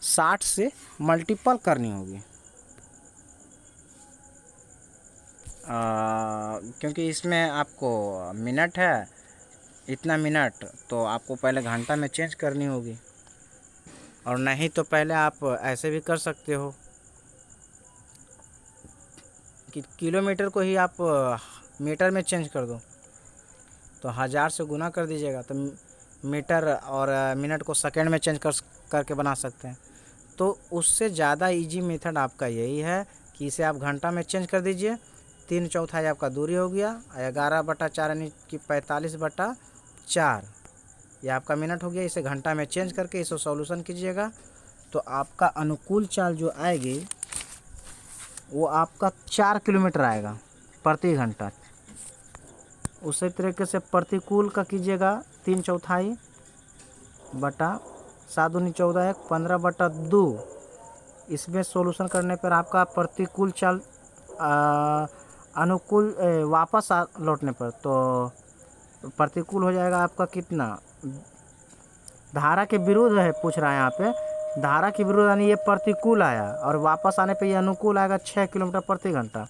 60 से मल्टीपल करनी होगी, क्योंकि इसमें आपको मिनट है इतना मिनट, तो आपको पहले घंटा में चेंज करनी होगी। और नहीं तो पहले आप ऐसे भी कर सकते हो कि किलोमीटर को ही आप मीटर में चेंज कर दो। तो 1000 से गुना कर दीजिएगा तो मीटर और मिनट को सेकंड में चेंज करके बना सकते हैं। तो उससे ज़्यादा इजी मेथड आपका यही है कि इसे आप घंटा में चेंज कर दीजिए। 3/4 आपका दूरी हो गया, 11/4 यानी कि 45/4 ये आपका मिनट हो गया। इसे घंटा में चेंज करके इसे सॉल्यूशन कीजिएगा, तो आपका अनुकूल चाल जो आएगी वो आपका 4 किलोमीटर आएगा प्रति घंटा। उसी तरीके से प्रतिकूल का कीजिएगा 3/4 बटा 7 दूनी 14 1 15/2। इसमें सॉल्यूशन करने पर आपका प्रतिकूल चाल अनुकूल वापस लौटने पर तो प्रतिकूल हो जाएगा आपका कितना, धारा के विरुद्ध है पूछ रहा है यहाँ पे, धारा के विरुद्ध यानी ये प्रतिकूल आया और वापस आने पे ये अनुकूल आएगा 6 किलोमीटर प्रति घंटा।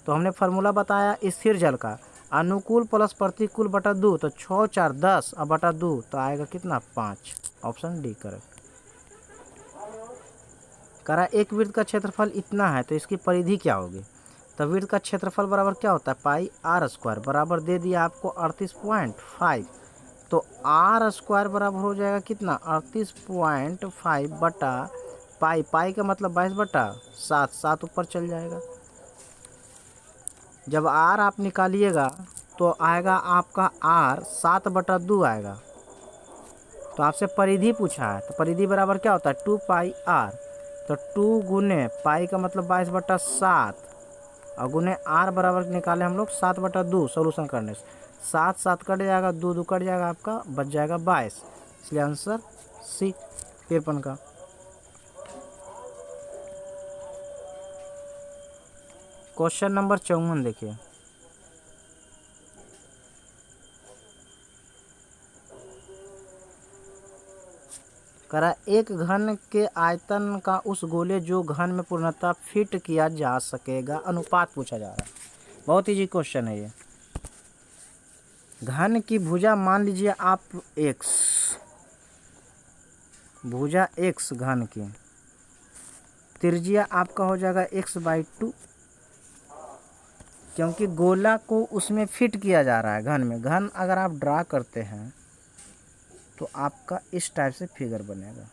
तो हमने फार्मूला बताया स्थिर जल का, अनुकूल प्लस प्रतिकूल बटा 2, तो 6 4 10 और बटा 2 तो आएगा कितना 5। Option D correct. करा एक वृत्त का क्षेत्रफल इतना है तो इसकी परिधि क्या होगी। तो वृत्त का क्षेत्रफल बराबर क्या होता है, पाई आर स्क्वायर, बराबर दे दिया आपको 38.5। तो आर स्क्वायर बराबर हो जाएगा कितना 38.5 बटा पाई, पाई का मतलब 22/7, 7 ऊपर चल जाएगा। जब आर आप निकालिएगा तो आएगा आपका आर 7/2 आएगा। तो आपसे परिधि पूछा है, तो परिधि बराबर क्या होता है 2πr। तो 2 गुने पाई का मतलब 22/7 और गुने आर बराबर निकाले हम लोग 7/2 सोल्यूशन करने से। 7 7 कट जाएगा, 2 2 कट जाएगा, आपका बच जाएगा 22। इसलिए आंसर सी 53 का। क्वेश्चन नंबर 54 देखिए, करा एक घन के आयतन का उस गोले जो घन में पूर्णतः फिट किया जा सकेगा अनुपात पूछा जा रहा है। बहुत इजी क्वेश्चन है ये। घन की भुजा मान लीजिए आप x, भुजा x घन की, त्रिज्या आपका हो जाएगा x/2, क्योंकि गोला को उसमें फिट किया जा रहा है घन में। घन अगर आप ड्रा करते हैं तो आपका इस टाइप से फिगर बनेगा।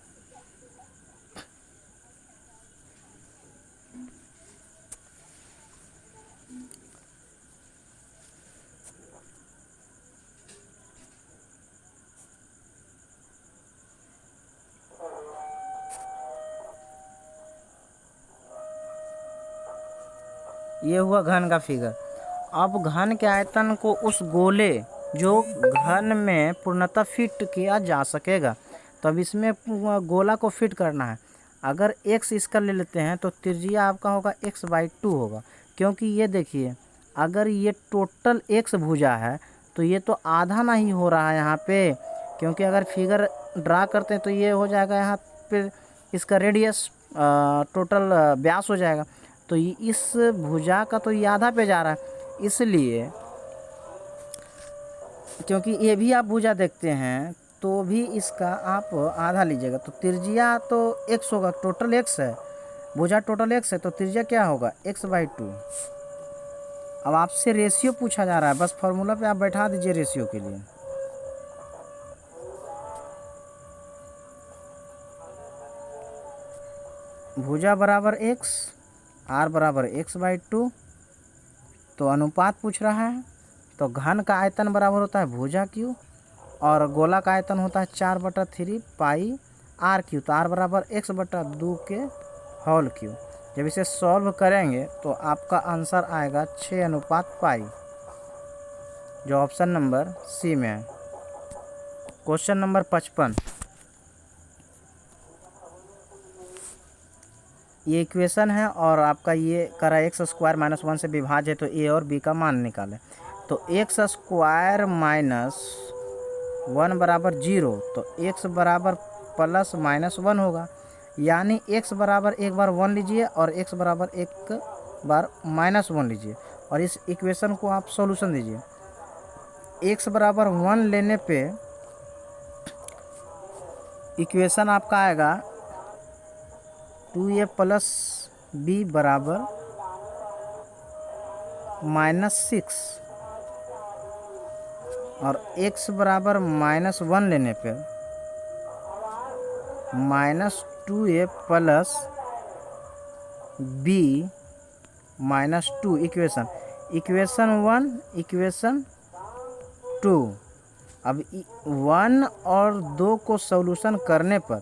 ये हुआ घन का फिगर। अब घन के आयतन को उस गोले जो घन में पूर्णतः फिट किया जा सकेगा, तो अब इसमें गोला को फिट करना है। अगर x इसका ले लेते हैं तो त्रिज्या आपका होगा x/2 होगा, क्योंकि ये देखिए अगर ये टोटल x भुजा है तो ये तो आधा नहीं हो रहा है यहाँ पे, क्योंकि अगर फिगर ड्रा करते हैं तो ये हो जाएगा यहाँ पे इसका रेडियस टोटल व्यास हो जाएगा, तो इस भुजा का तो ये आधा पे जा रहा है। इसलिए क्योंकि ये भी आप भुजा देखते हैं तो भी इसका आप आधा लीजिएगा, तो त्रिज्या तो x होगा, टोटल x है, भुजा टोटल x है, तो त्रिज्या क्या होगा x/2। अब आपसे रेशियो पूछा जा रहा है, बस फॉर्मूला पे आप बैठा दीजिए रेशियो के लिए। भुजा बराबर x, r बराबर x/2, तो अनुपात पूछ रहा है, तो घन का आयतन बराबर होता है भुजा क्यू और गोला का आयतन होता है 4/3 पाई r क्यू, तो r बराबर x/2 के होल क्यू। जब इसे सॉल्व करेंगे तो आपका आंसर आएगा 6:पाई, जो ऑप्शन नंबर सी में है। क्वेश्चन नंबर 55, ये इक्वेशन है और आपका ये करा x² - 1 से विभाज्य है, तो a और b का मान निकालें। तो x² - 1 बराबर 0, तो x बराबर +-1 होगा, यानी x बराबर एक बार 1 लीजिए और x बराबर एक बार -1 लीजिए और इस इक्वेशन को आप सॉल्यूशन दीजिए। x बराबर 1 लेने पे इक्वेशन आपका आएगा 2a + b बराबर -6 और x बराबर -1 लेने पे -2a + b -2 इक्वेशन 1 इक्वेशन 2। अब 1 और 2 को सॉल्यूशन करने पर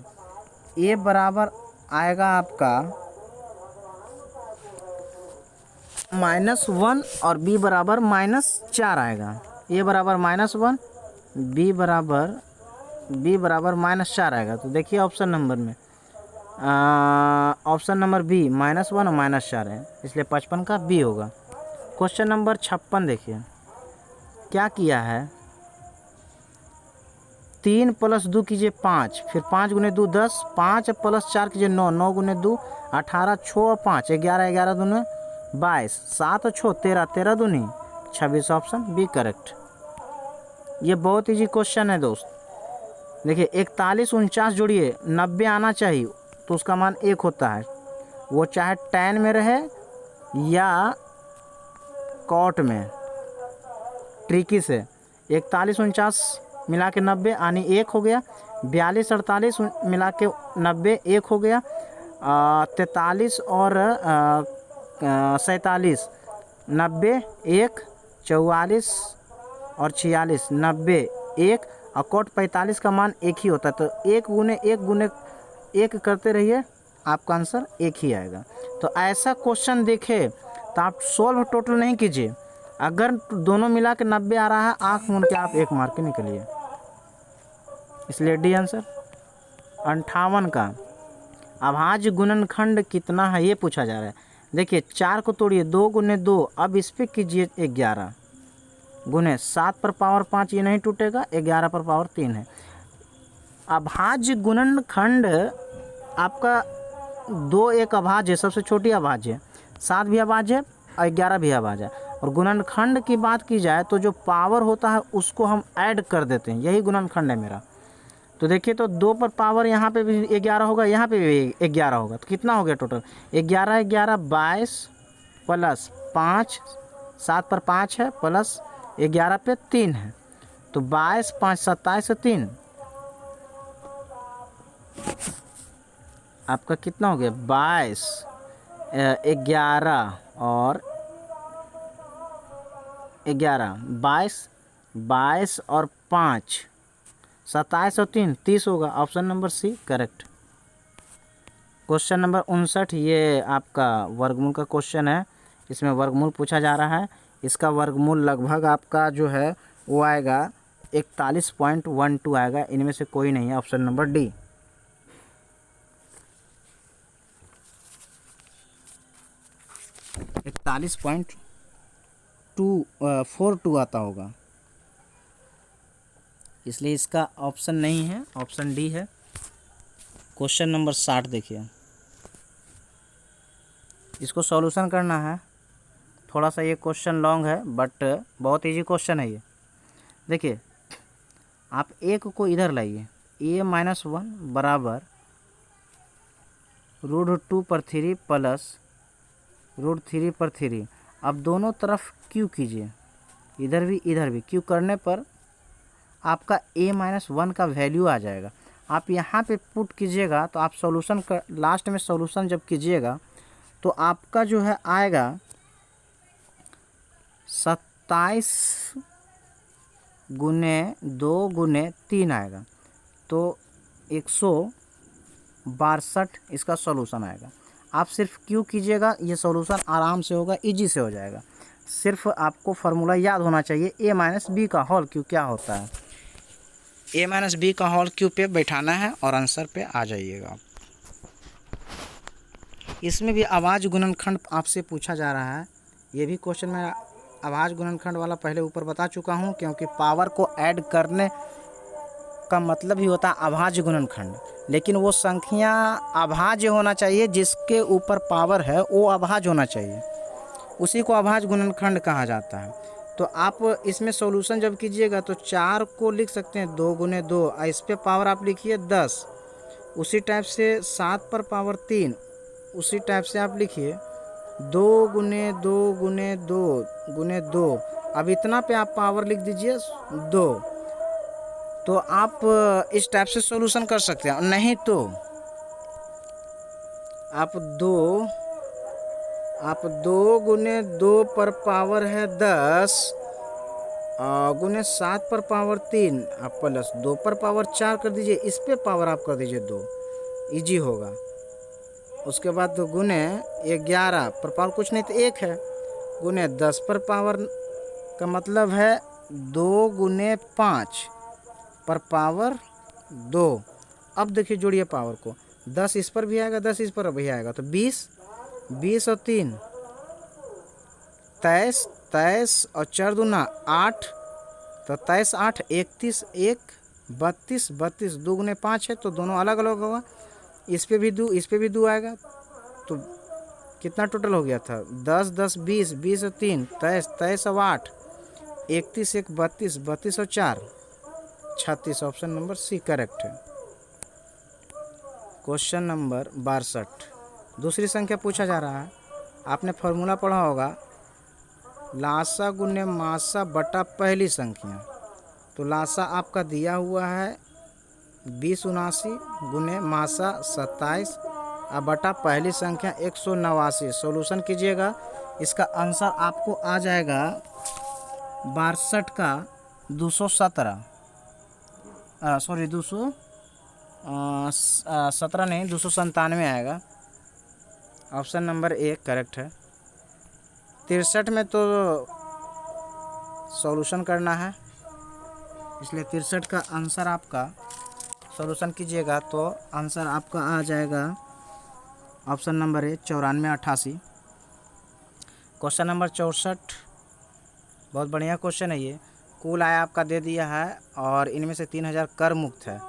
a बराबर आएगा आपका -1 और b बराबर -4 आएगा। a बराबर -1, b बराबर -4 आएगा। तो देखिए ऑप्शन नंबर में ऑप्शन नंबर बी -1 और -4 है, इसलिए 55 का बी होगा। क्वेश्चन नंबर 56 देखिए क्या किया है। 3 + 2 कीजिए 5, फिर 5 × 2 10, 5 + 4 कीजिए 9, 9 × 2 18, 6 और 5 11, 11 दूनी 22, 7 और 6 13, 13 दूनी 26, ऑप्शन बी करेक्ट। ये बहुत इजी क्वेश्चन है दोस्त। देखिए 41 49 जोड़िए 90 आना चाहिए, तो उसका मान 1 होता है, वो चाहे tan में रहे या cot में। ट्रिकी से 41 49 मिला के 90 यानी 1 हो गया, 42 48 मिला के 90 1 हो गया, 43 और 47 90 1, 44 और 46 90 1 और cot 45 का मान 1 ही होता है, तो 1 × 1 करते रहिए, आपका आंसर 1 ही आएगा। तो ऐसा क्वेश्चन देखे तो आप सोल्व टोटल नहीं कीजिए, अगर दोनों मिला के 90 आ रहा है आँख मूंद के आप 1 मार के निकलिए, इसलिए डी आंसर। 58 का अभाज्य गुणनखंड कितना है ये पूछा जा रहा है। देखिए 4 को तोड़िए, 2 × 2, अब इस पर कीजिए 11 गुने 7 पर पावर 5, ये नहीं टूटेगा, 11 पर पावर 3 है। अभाज्य गुणनखंड आपका 2 एक अभाज्य है, सबसे छोटी अभाज्य है, 7 भी अभाज्य है और 11 भी अभाज्य है। और गुणनखंड की बात की जाए तो जो पावर होता है उसको हम ऐड कर देते हैं, यही गुणनखंड है मेरा। तो देखिए, तो 2 पर पावर यहाँ पे भी 11 होगा, यहाँ पे भी 11 होगा, तो कितना हो गया टोटल? 11 11 22 प्लस 5, 7 पर 5 है प्लस 11 पे 3 है, तो 22 5 27 3 आपका कितना हो गया? 22 11 और 11 22 और 5 27 और 3 30 होगा। Option number C correct. Question number 59 ये आपका वर्गमूल का क्वेश्चन है। इसमें वर्गमूल पूछा जा रहा है। इसका वर्गमूल लगभग आपका जो है वो आएगा 41.12 आएगा। इनमें से कोई नहीं है, ऑप्शन नंबर डी। एक 41.42 आता होगा, इसलिए इसका ऑप्शन नहीं है, ऑप्शन डी है। क्वेश्चन नंबर 60 देखिए, इसको सॉल्यूशन करना है। थोड़ा सा ये क्वेश्चन लॉन्ग है बट बहुत इजी क्वेश्चन है ये। देखिए, आप एक को इधर लाइए, a-1 बराबर √2/3 प्लस √3/3। अब दोनों तरफ क्यू कीजिए, इधर भी क्यू करने पर आपका a-1 का वैल्यू आ जाएगा। आप यहाँ पे पुट कीजिएगा तो आप सॉल्यूशन कर, लास्ट में सॉल्यूशन जब कीजिएगा तो आपका जो है आएगा 27 × 2 × 3 आएगा, तो 162 इसका सॉल्यूशन आएगा। आप सिर्फ क्यू कीजिएगा, ये सॉल्यूशन आराम से होगा, इजी से हो जाएगा। सिर्फ आपको फार्मूला याद होना चाहिए, a-b का होल क्यू क्या होता है। a-b का होल क्यू पे बैठाना है और आंसर पे आ जाइएगा। इसमें भी अभाज्य गुणनखंड आपसे पूछा जा रहा है। ये भी क्वेश्चन मैं अभाज्य गुणनखंड वाला पहले ऊपर बता चुका हूँ, क्योंकि पावर को ऐड करने का मतलब ही होता है अभाज्य गुणनखंड। लेकिन वो संख्या अभाज्य होना चाहिए, जिसके ऊपर पावर है वो अभाज्य होना चाहिए, उसी को अभाज्य गुणनखंड कहा जाता है। तो आप इसमें सॉल्यूशन जब कीजिएगा तो 4 को लिख सकते हैं 2 × 2, इस पे पावर आप लिखिए 10। उसी टाइप से 7 पर पावर 3, उसी टाइप से आप लिखिए 2 × 2 × 2 × 2। अब इतना पे आप पावर लिख दीजिए 2, तो आप इस टाइप से सॉल्यूशन कर सकते हैं। नहीं तो आप 2 × 2 पर पावर है 10 × 7 पर पावर 3 आप प्लस 2 पर पावर 4 कर दीजिए, इस पे पावर आप कर दीजिए 2, इजी होगा। उसके बाद 2 × 11 पर पावर कुछ नहीं तो 1 है, × 10 पर पावर का मतलब है 2 × 5 पर पावर 2। अब देखिए जोड़िए पावर को, 10 इस पर भी आएगा, 10 इस पर भी आएगा, तो 20 और 3 23, 23 और 4 दूना 8, तो 23 8 31 1 32, 32 2 × 5 है, तो दोनों अलग अलग होगा। इस पे भी 2, इस पे भी 2 आएगा, तो कितना टोटल हो गया था 10 10 20, 20 और 3 23, 23 और 8 31 1 32, 32 और 4 36। ऑप्शन नंबर सी करेक्ट है। क्वेश्चन नंबर 62, दूसरी संख्या पूछा जा रहा है। आपने फार्मूला पढ़ा होगा, लासा × मासा बटा पहली संख्या। तो लासा आपका दिया हुआ है 2079 × मासा 27 और बटा पहली संख्या 189। सॉल्यूशन कीजिएगा, इसका आंसर आपको आ जाएगा 62 का 217, सॉरी 217 नहीं 297 आएगा। ऑप्शन नंबर ए करेक्ट है। 63 में तो सॉल्यूशन करना है, इसलिए 63 का आंसर आपका सॉल्यूशन कीजिएगा तो आंसर आपका आ जाएगा option number A 94 88। Question number 64, बहुत बढ़िया क्वेश्चन है ये। कुल आय आपका दे दिया है और इनमें से 3000 कर मुक्त है।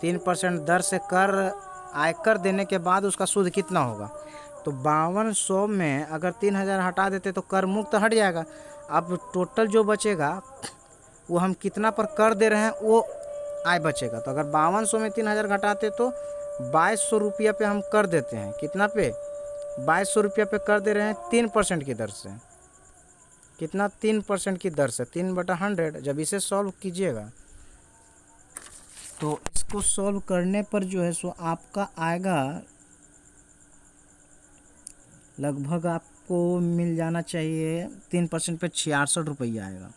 3% दर से कर आयकर देने के बाद उसका सूद कितना होगा। तो 5200 में अगर 3000 हटा देते तो कर मुक्त हट जाएगा। अब टोटल जो बचेगा वो हम कितना पर कर दे रहे हैं वो आय बचेगा। तो अगर 5200 में 3000 घटाते तो 2200 रुपया पे हम कर देते हैं। कितना पे? 2200 रुपया पे कर दे रहे हैं 3% की दर से। कितना? 3% की दर से 3/100। जब इसे सॉल्व कीजिएगा तो इसको सॉल्व करने पर जो है सो आपका आएगा लगभग, आपको मिल जाना चाहिए 3% पे 66 रुपया आएगा।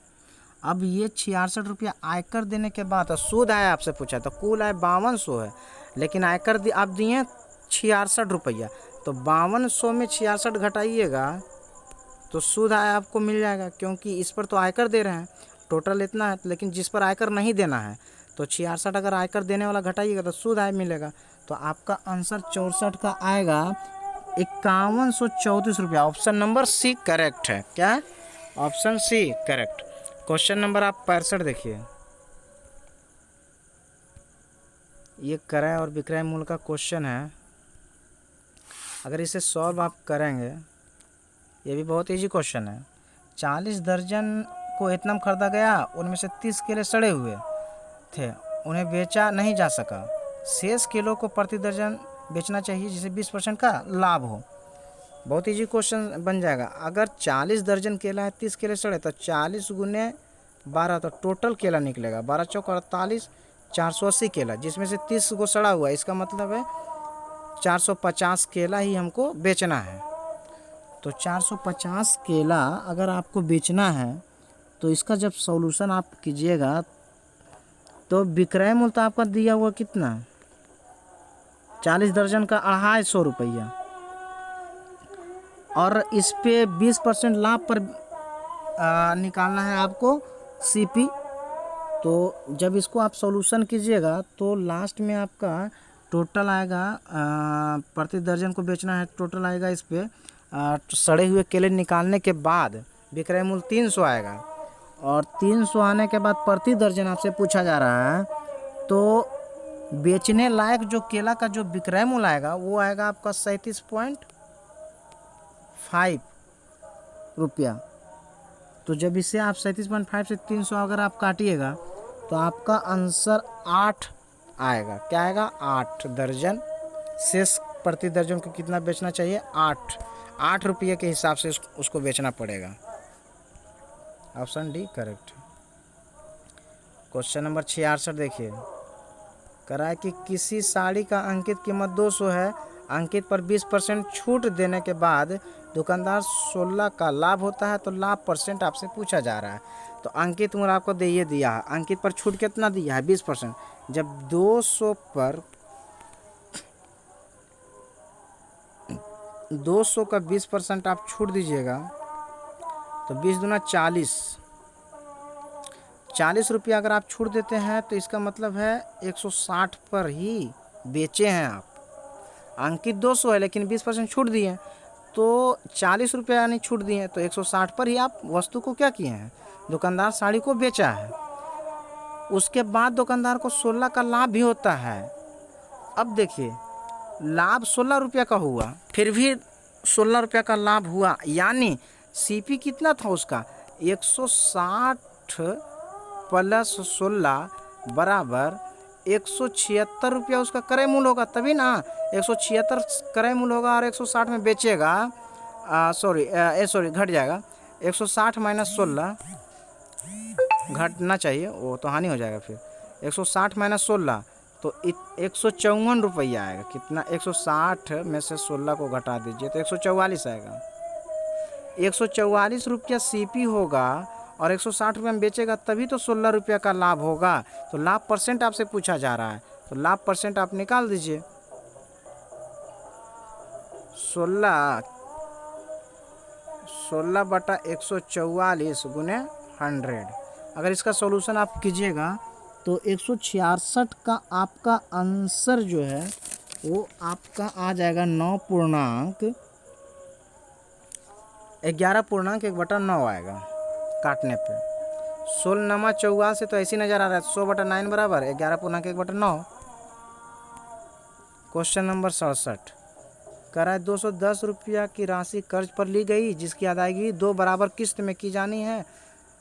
अब ये 66 रुपया आयकर देने के बाद सूद आय आपसे पूछा तो कुल आय 5200 है, लेकिन आयकर आप दिए 66 रुपया। तो 5200 में 66 घटाइएगा तो सूद आय आपको मिल जाएगा, क्योंकि इस पर तो आयकर दे रहे हैं। टोटल इतना है, लेकिन जिस पर आयकर नहीं देना है तो 66 अगर आयकर देने वाला घटाइएगा तो सूद आय मिलेगा। तो आपका आंसर 64 का आएगा 5134 रुपया। ऑप्शन नंबर सी करेक्ट है। क्या? Option C correct. Question number आप 65 देखिए। ये क्रय और विक्रय मूल्य का क्वेश्चन है। अगर इसे सॉल्व आप करेंगे, ये भी बहुत इजी क्वेश्चन है। 40 दर्जन को एतनम खरीदा गया, उनमें से 30 केले सड़े हुए थे, उन्हें बेचा नहीं जा सका। शेष किलो को प्रति दर्जन बेचना चाहिए जिसे 20% का लाभ हो। बहुत इजी क्वेश्चन बन जाएगा। अगर 40 दर्जन केला है, 30 केले सड़े, तो 40 गुने 12 तो टोटल केला निकलेगा 12 चौक 48, 480 केला, जिसमें से 30 को सड़ा हुआ है। इसका मतलब है 450 केला ही हमको बेचना है। तो 450 केला अगर आपको बेचना है तो इसका जब सॉल्यूशन आप कीजिएगा तो विक्रय मूल्य तो आपका दिया हुआ कितना? 40 दर्जन का 250 रुपया, और इस पे 20% लाभ पर निकालना है आपको सीपी। तो जब इसको आप सॉल्यूशन कीजिएगा तो लास्ट में आपका टोटल आएगा, प्रति दर्जन को बेचना है, टोटल आएगा इस पे सड़े हुए केले निकालने के बाद विक्रय मूल्य 300 आएगा। और 300 आने के बाद प्रति दर्जन आपसे पूछा जा रहा है, तो बेचने लायक जो केला का जो विक्रय मूल्य आएगा वो आएगा आपका 37.5 रुपया। तो जब इसे आप 37.5 से 300 अगर आप काटिएगा तो आपका आंसर 8 आएगा। क्या आएगा? 8 दर्जन। शेष प्रति दर्जन को कितना बेचना चाहिए? 8 रुपये के हिसाब से उसको बेचना पड़ेगा। Option D correct. Question number 66 देखिए। कह रहा है कि किसी साड़ी का अंकित कीमत 200 है, अंकित पर 20% छूट देने के बाद दुकानदार 16 का लाभ होता है, तो लाभ परसेंट आपसे पूछा जा रहा है। तो अंकित मूल्य आपको ये दिया है, अंकित पर छूट कितना दिया है? 20%। जब 200 पर 200 का 20% आप छूट दीजिएगा तो 20 दूना 40 रुपया अगर आप छूट देते हैं तो इसका मतलब है 160 पर ही बेचे हैं आप। अंकित 200 है लेकिन 20% छूट दिए तो 40 रुपया यानी छूट दिए, तो 160 पर ही आप वस्तु को क्या किए हैं? दुकानदार साड़ी को बेचा है। उसके बाद दुकानदार को 16 का लाभ भी होता है। अब देखिए, लाभ 16 रुपया का हुआ, फिर भी 16 रुपया का लाभ हुआ, यानी सीपी कितना था उसका? 160 प्लस 16 बराबर 176 रुपया उसका क्रय मूल्य होगा, तभी ना 176 क्रय मूल्य होगा और 160 में बेचेगा। सॉरी घट जाएगा। 160 माइनस 16 घटना चाहिए, वो तो हानि हो जाएगा। फिर 160 माइनस 16 तो 154 रुपया आएगा। कितना? 160 में से 16 को घटा दीजिए तो 144 आएगा। 144 रुपया सीपी होगा और 160 रुपये में बेचेगा, तभी तो 16 रुपया का लाभ होगा। तो लाभ परसेंट आपसे पूछा जा रहा है, तो लाभ परसेंट आप निकाल दीजिए। 16 बटा 144 गुने 100। अगर इसका सॉल्यूशन आप कीजिएगा तो 166 का आपका आंसर जो है वो आपका आ जाएगा 11.1/9 आएगा काटने पे। 16 नमा 14 से तो ऐसी नज़र आ रहा है। 100/9 बराबर 11.1/9। क्वेश्चन नंबर 67 कह रहा है 210 रुपया की राशि कर्ज पर ली गई जिसकी अदायगी 2 बराबर किस्त में की जानी है।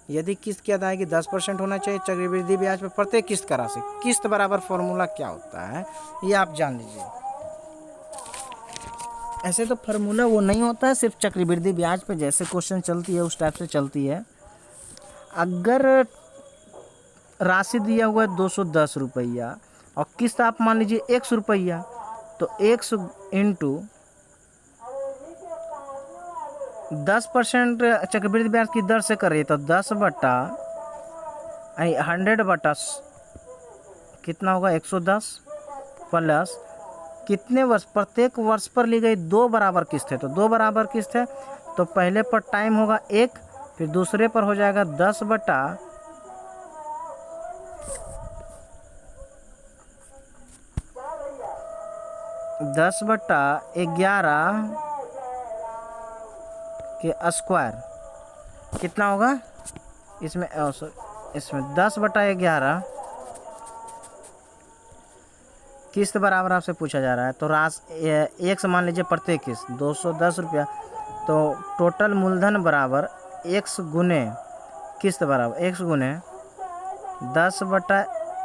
यदि किस्त की अदायगी 10% होना चाहिए चक्रवृद्धि ब्याज पर प्रत्येक किस्त का राशि। किस्त बराबर फॉर्मूला क्या होता है ये आप जान लीजिए। ऐसे तो फार्मूला वो नहीं होता है, सिर्फ चक्रवृद्धि ब्याज पे जैसे क्वेश्चन चलती है उस टाइप से चलती है। अगर राशि दिया हुआ है 210 रुपया और किस्त आप मान लीजिए 100 रुपया, तो 100 इंटू 10% चक्रवृद्धि ब्याज की दर से करिए तो 10 बटा 100 बटा कितना होगा 110 प्लस कितने वर्ष, प्रत्येक वर्ष पर ली गई 2 बराबर किस्त है। तो 2 बराबर किस्त है तो पहले पर टाइम होगा 1, फिर दूसरे पर हो जाएगा 10 बटा 11 के स्क्वायर कितना होगा इसमें 10 बटा 11 किस्त बराबर आपसे पूछा जा रहा है। तो एक से मान लीजिए प्रत्येक किस्त 210 रुपया, तो टोटल मूलधन बराबर 1 गुने किस्त बराबर 1 गुने 10 बटा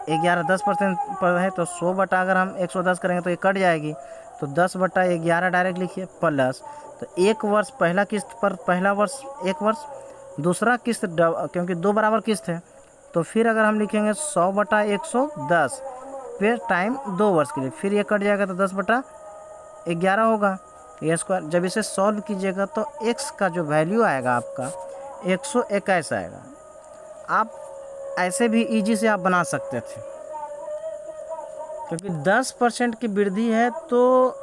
11 10% पर है तो 100 बटा अगर हम 110 करेंगे तो ये कट जाएगी, तो 10 बटा 11 डायरेक्ट लिखिए प्लस। तो 1 वर्ष पहला किस्त पर पहला वर्ष 1 वर्ष, दूसरा किस्त क्योंकि 2 बराबर किस्त है तो फिर अगर हम लिखेंगे 100 बटा 110 फिर टाइम 2 वर्ष के लिए, फिर ये कट जाएगा तो 10 बटा 11 होगा ये स्क्वायर। जब इसे सॉल्व कीजिएगा तो x का जो वैल्यू आएगा आपका 121 आएगा। आप ऐसे भी इजी से आप बना सकते थे क्योंकि 10% की वृद्धि है तो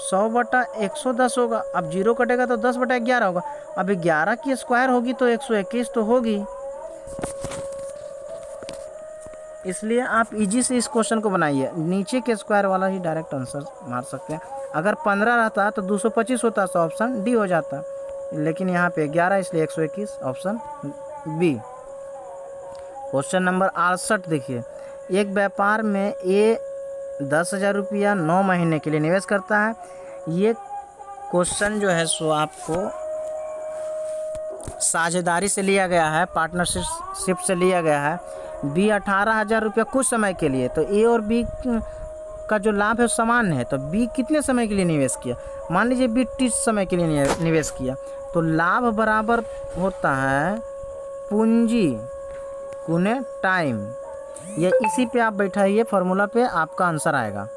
100 बटा 110 होगा। अब 0 कटेगा तो 10 बटा 11 होगा। अब 11 की स्क्वायर होगी तो 121 तो होगी। इसलिए आप इजी से इस क्वेश्चन को बनाइए, नीचे के स्क्वायर वाला ही डायरेक्ट आंसर मार सकते हैं। अगर 15 रहता तो 225 होता तो ऑप्शन डी हो जाता, लेकिन यहाँ पे 11 इसलिए 121 ऑप्शन बी। क्वेश्चन नंबर 68 देखिए, एक व्यापार में ए 10,000 रुपया 9 महीने के लिए निवेश करता है। ये क्वेश्चन जो है सो आपको साझेदारी से लिया गया है, पार्टनरशिप से लिया गया है। बी 18,000 रुपया कुछ समय के लिए, तो ए और बी का जो लाभ है समान है, तो बी कितने समय के लिए निवेश किया, मान लीजिए बी 30 समय के लिए निवेश किया, तो लाभ बराबर होता है पूंजी गुने टाइम। ये इसी पे आप बैठाइए, फॉर्मूला पे आपका आंसर आएगा।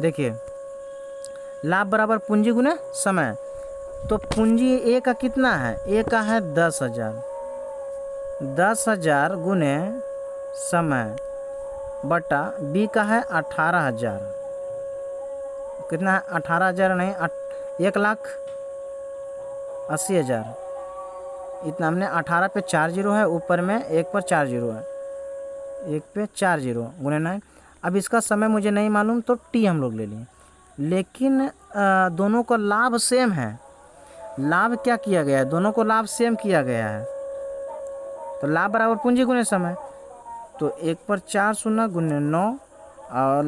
देखिए लाभ बराबर पूंजी गुने समय, तो पूंजी ए का कितना है, ए का है 10,000, 10,000 गुने समय बटा बी का है 18,000, कितना है 18,000 नहीं 1,80,000, इतना हमने 18 पे 4 जीरो है, ऊपर में 1 पर 4 जीरो है, 1 पे 4 जीरो गुने 9। अब इसका समय मुझे नहीं मालूम तो टी हम लोग ले लिए, लेकिन दोनों का लाभ सेम है। लाभ क्या किया गया है, दोनों को लाभ सेम किया गया है, तो लाभ बराबर पूंजी गुने समय, तो 1 पर 4 शून्य गुने 9 और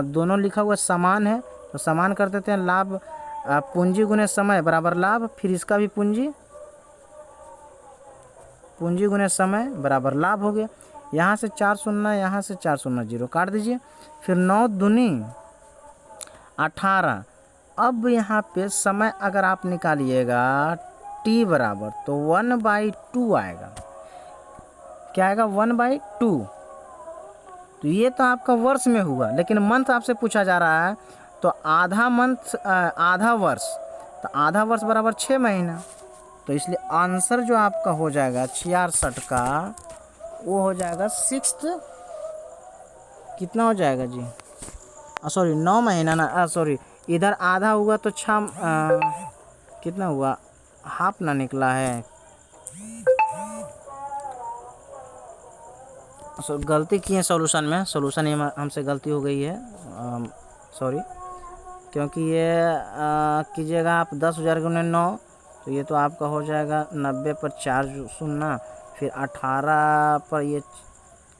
दोनों लिखा हुआ समान है तो समान कर देते हैं। लाभ पूंजी गुने समय बराबर लाभ, फिर इसका भी पूंजी गुने समय बराबर लाभ हो गया। यहाँ से 4 शून्य, यहाँ से 4 शून्य 0 काट दीजिए, फिर 9 दूनी 18। अब यहाँ पे समय अगर आप निकालिएगा t बराबर तो 1/2 आएगा। क्या आएगा 1/2। तो ये तो आपका वर्ष में हुआ, लेकिन मंथ आपसे पूछा जा रहा है तो आधा मंथ आधा वर्ष, तो आधा वर्ष बराबर 6 महीना, तो इसलिए आंसर जो आपका हो जाएगा 66 का वो हो जाएगा 6th कितना हो जाएगा जी, सॉरी 9 महीना ना, सॉरी इधर आधा हुआ तो 6 कितना हुआ, हाफ ना निकला है, गलती किए सॉल्यूशन में, सॉल्यूशन ही हमसे गलती हो गई है, सॉरी। क्योंकि ये कीजिएगा आप 10,000 गुने 9, तो ये तो आपका हो जाएगा 90 पर 4 शून्य, फिर 18 पर ये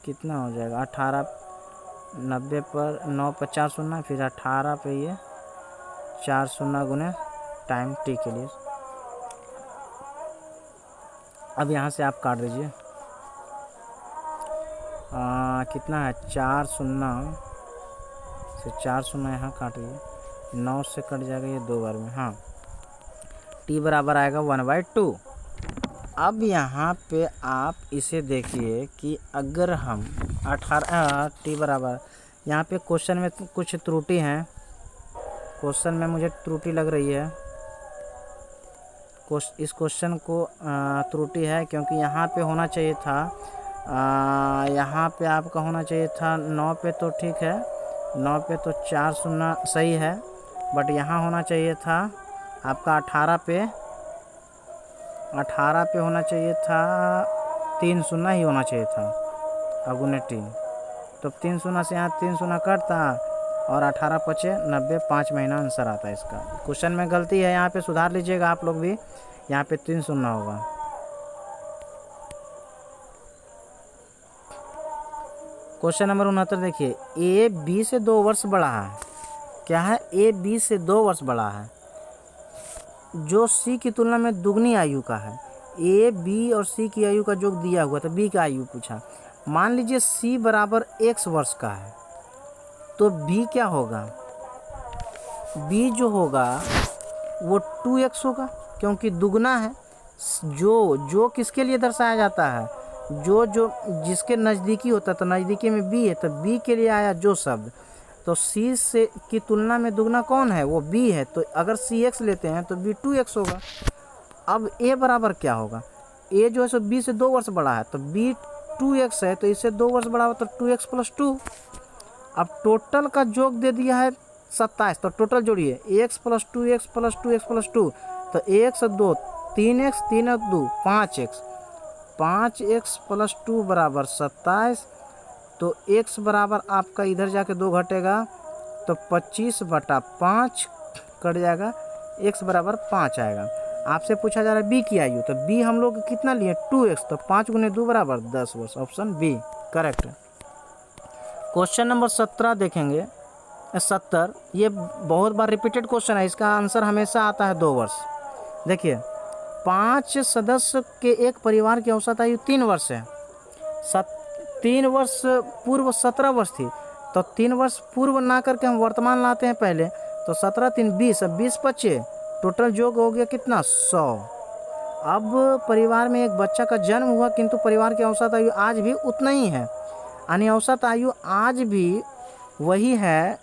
कितना हो जाएगा 18 90 पर 9 पर 4 शून्य, फिर 18 पे ये 4 शून्य गुने टाइम टी के लिए। अब यहाँ से आप काट दीजिए। कितना है 4 शून्य से 4 शून्य यहाँ काटिए, 9 से कट जाएगा ये 2 बार में। हाँ, टी बराबर आएगा 1/2। अब यहाँ पे आप इसे देखिए कि अगर हम 18 टी बराबर, यहाँ पे क्वेश्चन में कुछ त्रुटि है, क्वेश्चन में मुझे त्रुटि लग रही है, इस क्वेश्चन को त्रुटि है, क्योंकि यहाँ पे होना चाहिए था, यहाँ पे आपका होना चाहिए था 9 पे, तो ठीक है 9 पे तो 4 शून्य सही है, बट यहाँ होना चाहिए था आपका 18 पे होना चाहिए था 3 शून्य ही होना चाहिए था अगुने टी। तो 3 शून्य से यहाँ 3 शून्य कटता और 18 पचे 90, 5 महीना आंसर आता है इसका। क्वेश्चन में गलती है, यहाँ पे सुधार लीजिएगा आप लोग भी, यहाँ पे 3 शून्य होगा। क्वेश्चन नंबर 69 देखिए, ए बी से 2 वर्ष बड़ा है। क्या है? ए बी से 2 वर्ष बड़ा है, जो सी की तुलना में दुगनी आयु का है। ए बी और सी की आयु का जो दिया हुआ था, बी का आयु पूछा। मान लीजिए सी बराबर x वर्ष का है, तो बी क्या होगा? बी जो होगा वो 2x होगा, क्योंकि दुगना है। जो किसके लिए दर्शाया जाता है? जो जिसके नज़दीकी होता है, तो नज़दीकी में बी है, तो बी के लिए आया जो शब्द। तो सी से की तुलना में दुगना कौन है? वो बी है। तो अगर सी एक्स लेते हैं तो बी 2x होगा। अब ए बराबर क्या होगा? ए जो है सो बी से 2 वर्ष बड़ा है, तो बी 2x है, तो इससे 2 वर्ष बड़ा होगा, तो 2x + 2। अब टोटल का योग दे दिया है 27, तो टोटल जोड़िए x + 2x + 2x + 2, तो 1 से 2 3x, 3 और 2 5x, 5x + 2 बराबर 27। तो x बराबर आपका इधर जाके 2 घटेगा, तो 25/5 कट जाएगा, x बराबर 5 आएगा। आपसे पूछा जा रहा है b की आयु, तो b हम लोग कितना लिए? 2x, तो 5 × 2 बराबर 10 वर्ष। ऑप्शन बी करेक्ट है। क्वेश्चन नंबर 17 देखेंगे, 70। ये बहुत बार रिपीटेड क्वेश्चन है, इसका आंसर हमेशा आता है 2 वर्ष। देखिए, 5 सदस्य के एक परिवार की औसत आयु 3 वर्ष है। 3 वर्ष पूर्व 17 वर्ष थी, तो 3 वर्ष पूर्व ना करके हम वर्तमान लाते हैं पहले, तो 17 3 20, 20 25, टोटल योग हो गया कितना? 100। अब परिवार में एक बच्चा का जन्म हुआ, किंतु परिवार की औसत आयु आज भी उतना ही है, यानी औसत आयु आज भी वही है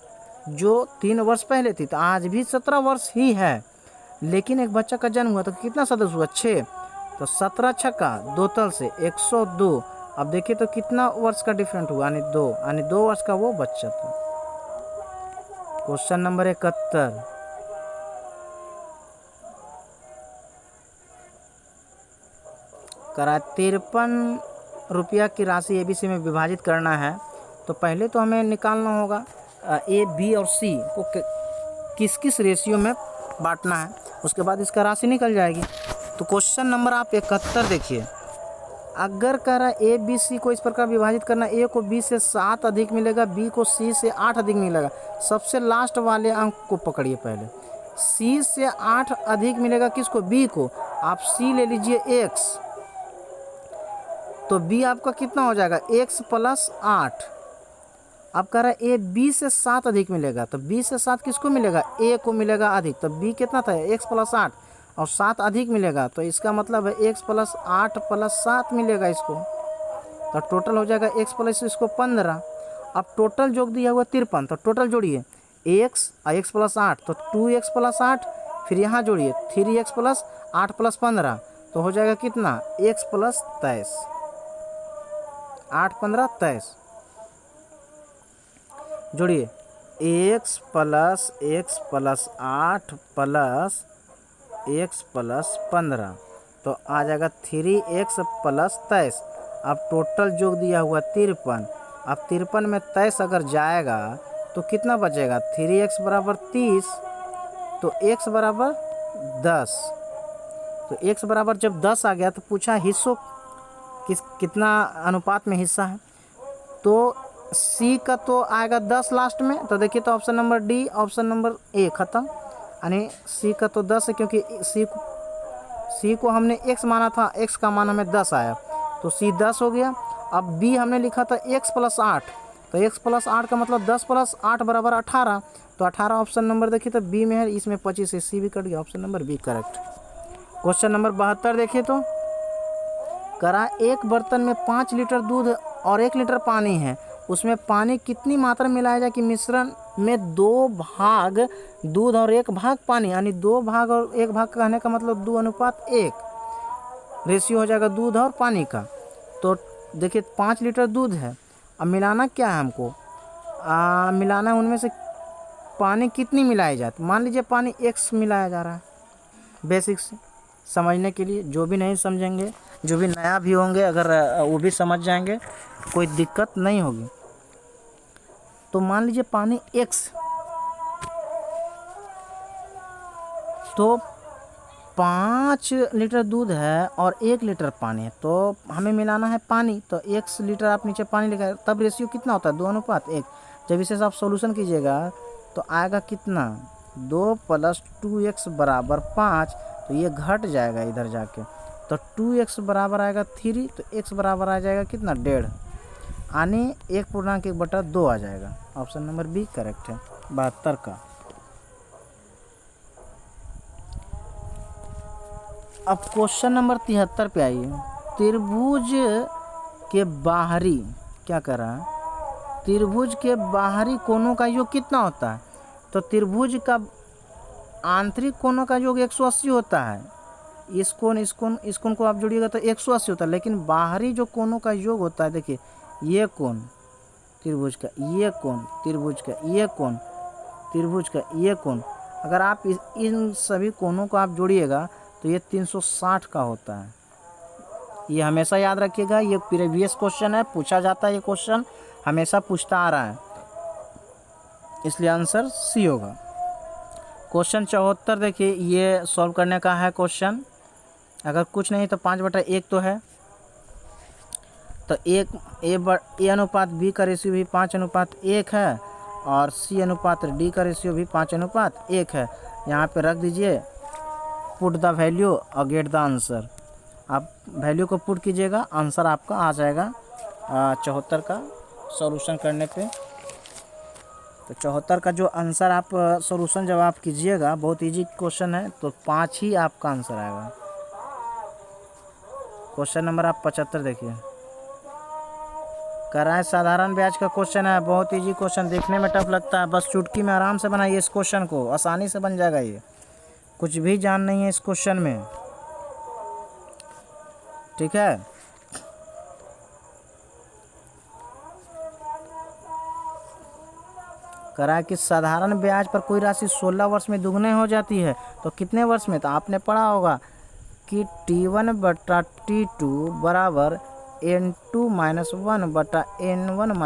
जो 3 वर्ष पहले थी, तो आज भी 17 वर्ष ही है। लेकिन एक बच्चा का जन्म हुआ तो कितना सदस्य हुआ? 6, तो 17 छक्का 2 तल से 102। अब देखिए तो कितना वर्ष का डिफरेंट हुआ, यानी 2, यानी 2 वर्ष का वो बच्चा था। क्वेश्चन नंबर 71, करा 53 रुपया की राशि एबीसी में विभाजित करना है। तो पहले तो हमें निकालना होगा ए बी और सी को किस किस रेशियो में बांटना है, उसके बाद इसका राशि निकल जाएगी। तो क्वेश्चन नंबर आप 71 देखिए, अगर कह रहा है ए बी सी को इस प्रकार विभाजित करना, ए को बी से 7 अधिक मिलेगा, बी को सी से 8 अधिक मिलेगा। सबसे लास्ट वाले अंक को पकड़िए पहले। सी से 8 अधिक मिलेगा किसको? बी को। आप सी ले लीजिए x, तो b आपका कितना हो जाएगा? x + 8। अब कह रहा है ए बी से 7 अधिक मिलेगा, तो b से 7 किसको मिलेगा? a को मिलेगा अधिक, तो b कितना था? x + 8, और 7 अधिक मिलेगा, तो इसका मतलब है x + 8 + 7 मिलेगा इसको, तो टोटल हो जाएगा x + इसको 15। अब टोटल जोड़ दिया हुआ 53, तो टोटल जोड़िए x और x + 8, तो 2x + 8, फिर यहाँ जोड़िए 3x + 8 + 15, तो हो जाएगा कितना? x + 23, 8 15 23। जोड़िए x + x + 8 + x + 15, तो आ जाएगा 3x + 23। अब टोटल जोड़ दिया हुआ 53, अब 53 में 23 अगर जाएगा तो कितना बचेगा? 3x बराबर 30, तो x बराबर 10। तो x बराबर जब 10 आ गया तो पूछा हिस्सों कितना अनुपात में हिस्सा है, तो सी का तो आएगा 10 लास्ट में, तो देखिए तो option number D, option number A खत्म। यानी सी का तो 10 है, क्योंकि सी को हमने x माना था, x का मान हमें 10 आया, तो सी 10 हो गया। अब बी हमने लिखा था x + 8, तो x + 8 का मतलब 10 + 8 बराबर 18, तो 18 ऑप्शन नंबर देखिए तो बी में है, इसमें 25 है, सी भी कट गया, option number B correct. Question number 72 देखिए तो करा एक बर्तन में 5 लीटर दूध और 1 लीटर पानी है, उसमें पानी कितनी मात्रा मिलाया जाए कि मिश्रण में 2 भाग दूध और 1 भाग पानी, यानी 2 भाग और 1 भाग कहने का मतलब 2:1 रेशियो हो जाएगा दूध और पानी का। तो देखिए 5 लीटर दूध है, अब मिलाना क्या है हमको, मिलाना है उनमें से पानी कितनी मिलाई जाती। मान लीजिए पानी x मिलाया जा रहा है, बेसिक से समझने के लिए, जो भी नहीं समझेंगे, जो भी नया भी होंगे, अगर वो भी समझ जाएंगे, कोई दिक्कत नहीं होगी। तो मान लीजिए पानी x, तो 5 लीटर दूध है और 1 लीटर पानी है, तो हमें मिलाना है पानी, तो 1 लीटर आप नीचे पानी लिखा है, तब रेशियो कितना होता है 2:1। जब इसे आप सॉल्यूशन कीजिएगा तो आएगा कितना 2 + 2x = 5, तो ये घट जाएगा इधर जाके, तो 2x बराबर आएगा 3, तो x बराबर आ जाएगा कितना 1.5, यानी 1/2 आ जाएगा, ऑप्शन नंबर बी करेक्ट है 72 का। अब क्वेश्चन नंबर 73 पे आइए। त्रिभुज के बाहरी क्या कर रहा है, त्रिभुज के बाहरी कोणों का योग कितना होता है, तो त्रिभुज का आंतरिक कोणों का योग 180 होता है, इस कोण को आप जोड़िएगा तो 180 होता है, लेकिन बाहरी जो कोणों का योग होता है, देखिए ये कोण त्रिभुज का, ये कोण त्रिभुज का, ये कोण त्रिभुज का, ये कोण, अगर आप इन सभी कोणों को आप जोड़िएगा तो ये 360 का होता है। ये हमेशा याद रखिएगा, ये प्रीवियस क्वेश्चन है, पूछा जाता है, ये क्वेश्चन हमेशा पूछता आ रहा है, इसलिए आंसर सी होगा। क्वेश्चन 74 देखिए, ये सॉल्व करने का है क्वेश्चन, अगर कुछ नहीं तो 5/1 तो है, तो ए अनुपात बी का रेशियो भी 5:1 है, और सी अनुपात डी का रेशियो भी 5:1 है। यहाँ पे रख दीजिए, पुट द वैल्यू और गेट द आंसर, आप वैल्यू को पुट कीजिएगा, आंसर आपका आ जाएगा 74 का सॉल्यूशन करने पे। तो 74 का जो आंसर आप सॉल्यूशन जब आप कीजिएगा, बहुत इजी क्वेश्चन है, तो 5 ही आपका आंसर आएगा। क्वेश्चन नंबर आप 75 देखिए, कराए साधारण ब्याज का क्वेश्चन है, बहुत इजी क्वेश्चन, देखने में टफ लगता है, बस चुटकी में आराम से बनाइए इस क्वेश्चन को, आसानी से बन जाएगा, ये कुछ भी जान नहीं है इस क्वेश्चन में, ठीक है। करा कि साधारण ब्याज पर कोई राशि 16 वर्ष में दुगने हो जाती है, तो कितने वर्ष में, तो आपने पढ़ा होगा कि T1/T2 बराबर N2 - 1/N1 -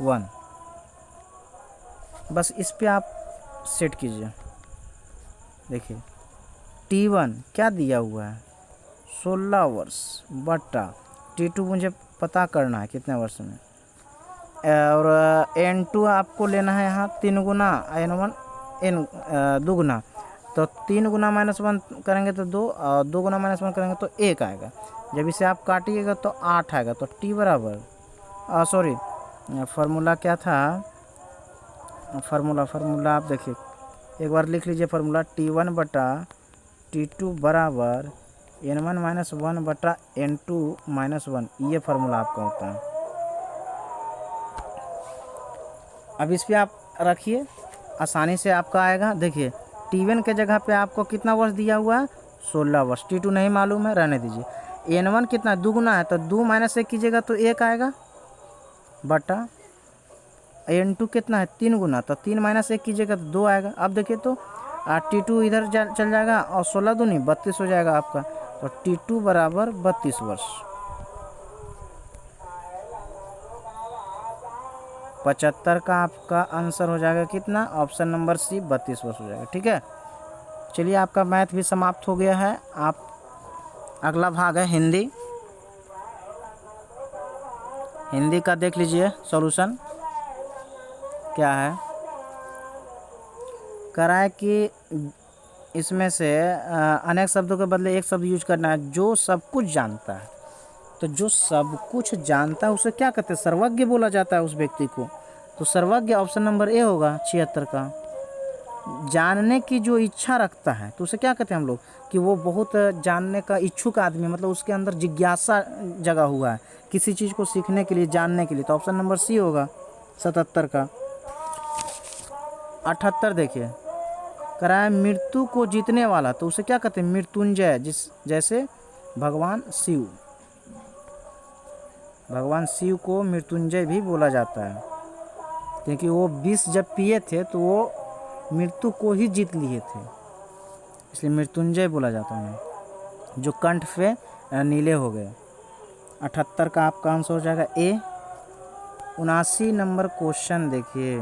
1, बस इस पे आप सेट कीजिए। देखिए T1 क्या दिया हुआ है 16 वर्ष बटा T2 मुझे पता करना है कितने वर्ष में, और N2 आपको लेना है यहाँ 3 गुना N1 2 तो 3 गुना -1 करेंगे तो 2, और 2 गुना -1 करेंगे तो 1 आएगा। जब इसे आप काटिएगा तो 8 आएगा, तो T बराबर सॉरी फार्मूला क्या था, फार्मूला आप देखिए एक बार लिख लीजिए, फार्मूला T1/T2 बराबर N1 - 1/N2 - 1, ये फार्मूला आपका होता है। अब इस पर आप रखिए, आसानी से आपका आएगा। देखिए T1 के जगह पे आपको कितना वर्ष दिया हुआ है 16 वर्ष, T2 नहीं मालूम है, रहने दीजिए। N1 कितना 2 गुना है, तो 2 - 1 कीजिएगा तो 1 आएगा, बटा N2 कितना है 3 गुना, तो 3 - 1 कीजिएगा तो 2 आएगा। अब देखिए तो T2 इधर चल जाएगा, और 16 दूनी 32 हो जाएगा आपका, तो T2 बराबर 32 वर्ष। 75 का आपका आंसर हो जाएगा कितना, ऑप्शन नंबर सी 32 वर्ष हो जाएगा, ठीक है। चलिए आपका मैथ भी समाप्त हो गया है। आप अगला भाग है हिंदी। हिंदी का देख लीजिए सॉल्यूशन क्या है। कह रहा है कि इसमें से अनेक शब्दों के बदले एक शब्द यूज करना है। जो सब कुछ जानता है, तो जो सब कुछ जानता है उसे क्या कहते हैं? सर्वज्ञ बोला जाता है उस व्यक्ति को। तो सर्वज्ञ ऑप्शन नंबर ए होगा 76 का। जानने की जो इच्छा रखता है तो उसे क्या कहते हैं हम लोग? कि वो बहुत जानने का इच्छुक आदमी, मतलब उसके अंदर जिज्ञासा जगा हुआ है किसी चीज़ को सीखने के लिए, जानने के लिए। तो ऑप्शन नंबर सी होगा 77 का। 78 देखिए, कह रहा है मृत्यु को जीतने वाला, तो उसे क्या कहते हैं? मृत्युंजय। जैसे भगवान शिव, भगवान शिव को मृत्युंजय भी बोला जाता है, क्योंकि वो विष जब पिए थे तो वो मृत्यु को ही जीत लिए थे, इसलिए मृत्युंजय बोला जाता है, जो कंठ पे नीले हो गए। 78 का आपका आंसर हो जाएगा ए। 79 नंबर क्वेश्चन देखिए,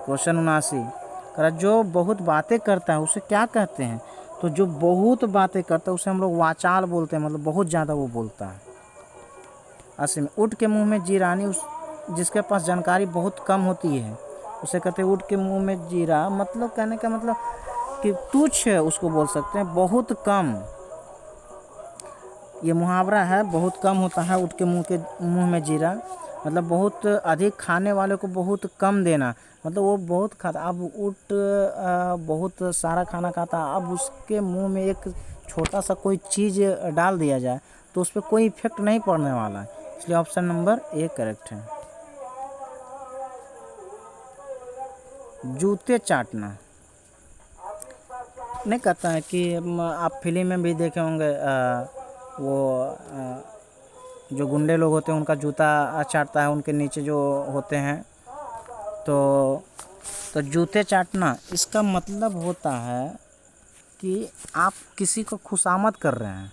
क्वेश्चन 79 करा, जो बहुत बातें करता है उसे क्या कहते हैं? तो जो बहुत बातें करता है उसे हम लोग वाचाल बोलते हैं, मतलब बहुत ज़्यादा वो बोलता है। 80 में ऊँट के मुंह में जीरानी, उस जिसके पास जानकारी बहुत कम होती है उसे कहते हैं ऊँट के मुंह में जीरा। मतलब कहने का मतलब कि तुच्छ उसको बोल सकते हैं, बहुत कम। ये मुहावरा है, बहुत कम होता है ऊँट के मुंह में जीरा, मतलब बहुत अधिक खाने वाले को बहुत कम देना, मतलब वो बहुत खाता। अब ऊँट बहुत सारा खाना खाता, अब उसके मुंह में एक छोटा सा कोई चीज़ डाल दिया जाए तो उस पर कोई इफेक्ट नहीं पड़ने वाला है, इसलिए ऑप्शन नंबर ए करेक्ट है। जूते चाटना नहीं कहता है कि आप फिल्म में भी देखे होंगे, जो गुंडे लोग होते हैं उनका जूता चाटता है, उनके नीचे जो होते हैं। तो जूते चाटना इसका मतलब होता है कि आप किसी को खुशामद कर रहे हैं।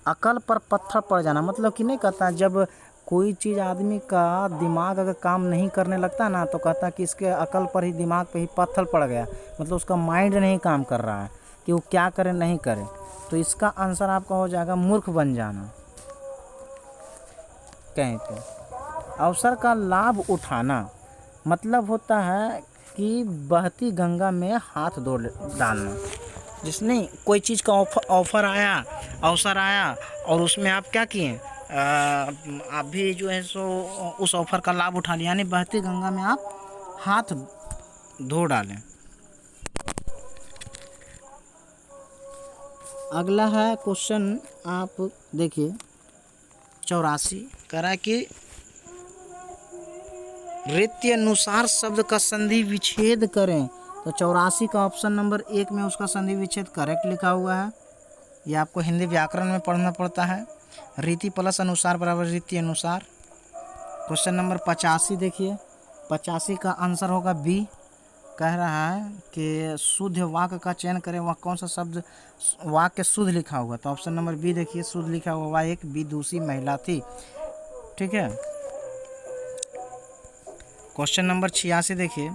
अकल पर पत्थर पड़ जाना, मतलब कि नहीं कहता, जब कोई चीज़ आदमी का दिमाग अगर काम नहीं करने लगता ना तो कहता कि इसके अकल पर ही, दिमाग पे ही पत्थर पड़ गया, मतलब उसका माइंड नहीं काम कर रहा है कि वो क्या करे नहीं करे। तो इसका आंसर आपका हो जाएगा मूर्ख बन जाना। कहीं पे अवसर का लाभ उठाना मतलब होता है कि बहती गंगा में हाथ धो डालना। जिसने कोई चीज़ का ऑफर आया, अवसर आया और उसमें आप क्या किए, आप भी जो है सो उस ऑफर का लाभ उठा लिया, यानी बहती गंगा में आप हाथ धो डालें। अगला है क्वेश्चन, आप देखिए 84, कह रहा है कि रीति अनुसार शब्द का संधि विच्छेद करें। तो 84 का ऑप्शन नंबर 1 में उसका संधि विच्छेद करेक्ट लिखा हुआ है। ये आपको हिंदी व्याकरण में पढ़ना पड़ता है। रीति प्लस अनुसार बराबर रीति अनुसार। क्वेश्चन नंबर 85 देखिए, 85 का आंसर होगा बी। कह रहा है कि शुद्ध वाक्य का चयन करें, वह कौन सा शब्द वाक्य शुद्ध लिखा हुआ। तो ऑप्शन नंबर बी देखिए, शुद्ध लिखा हुआ वह एक विदुषी महिला थी। ठीक है। क्वेश्चन नंबर 86 देखिए,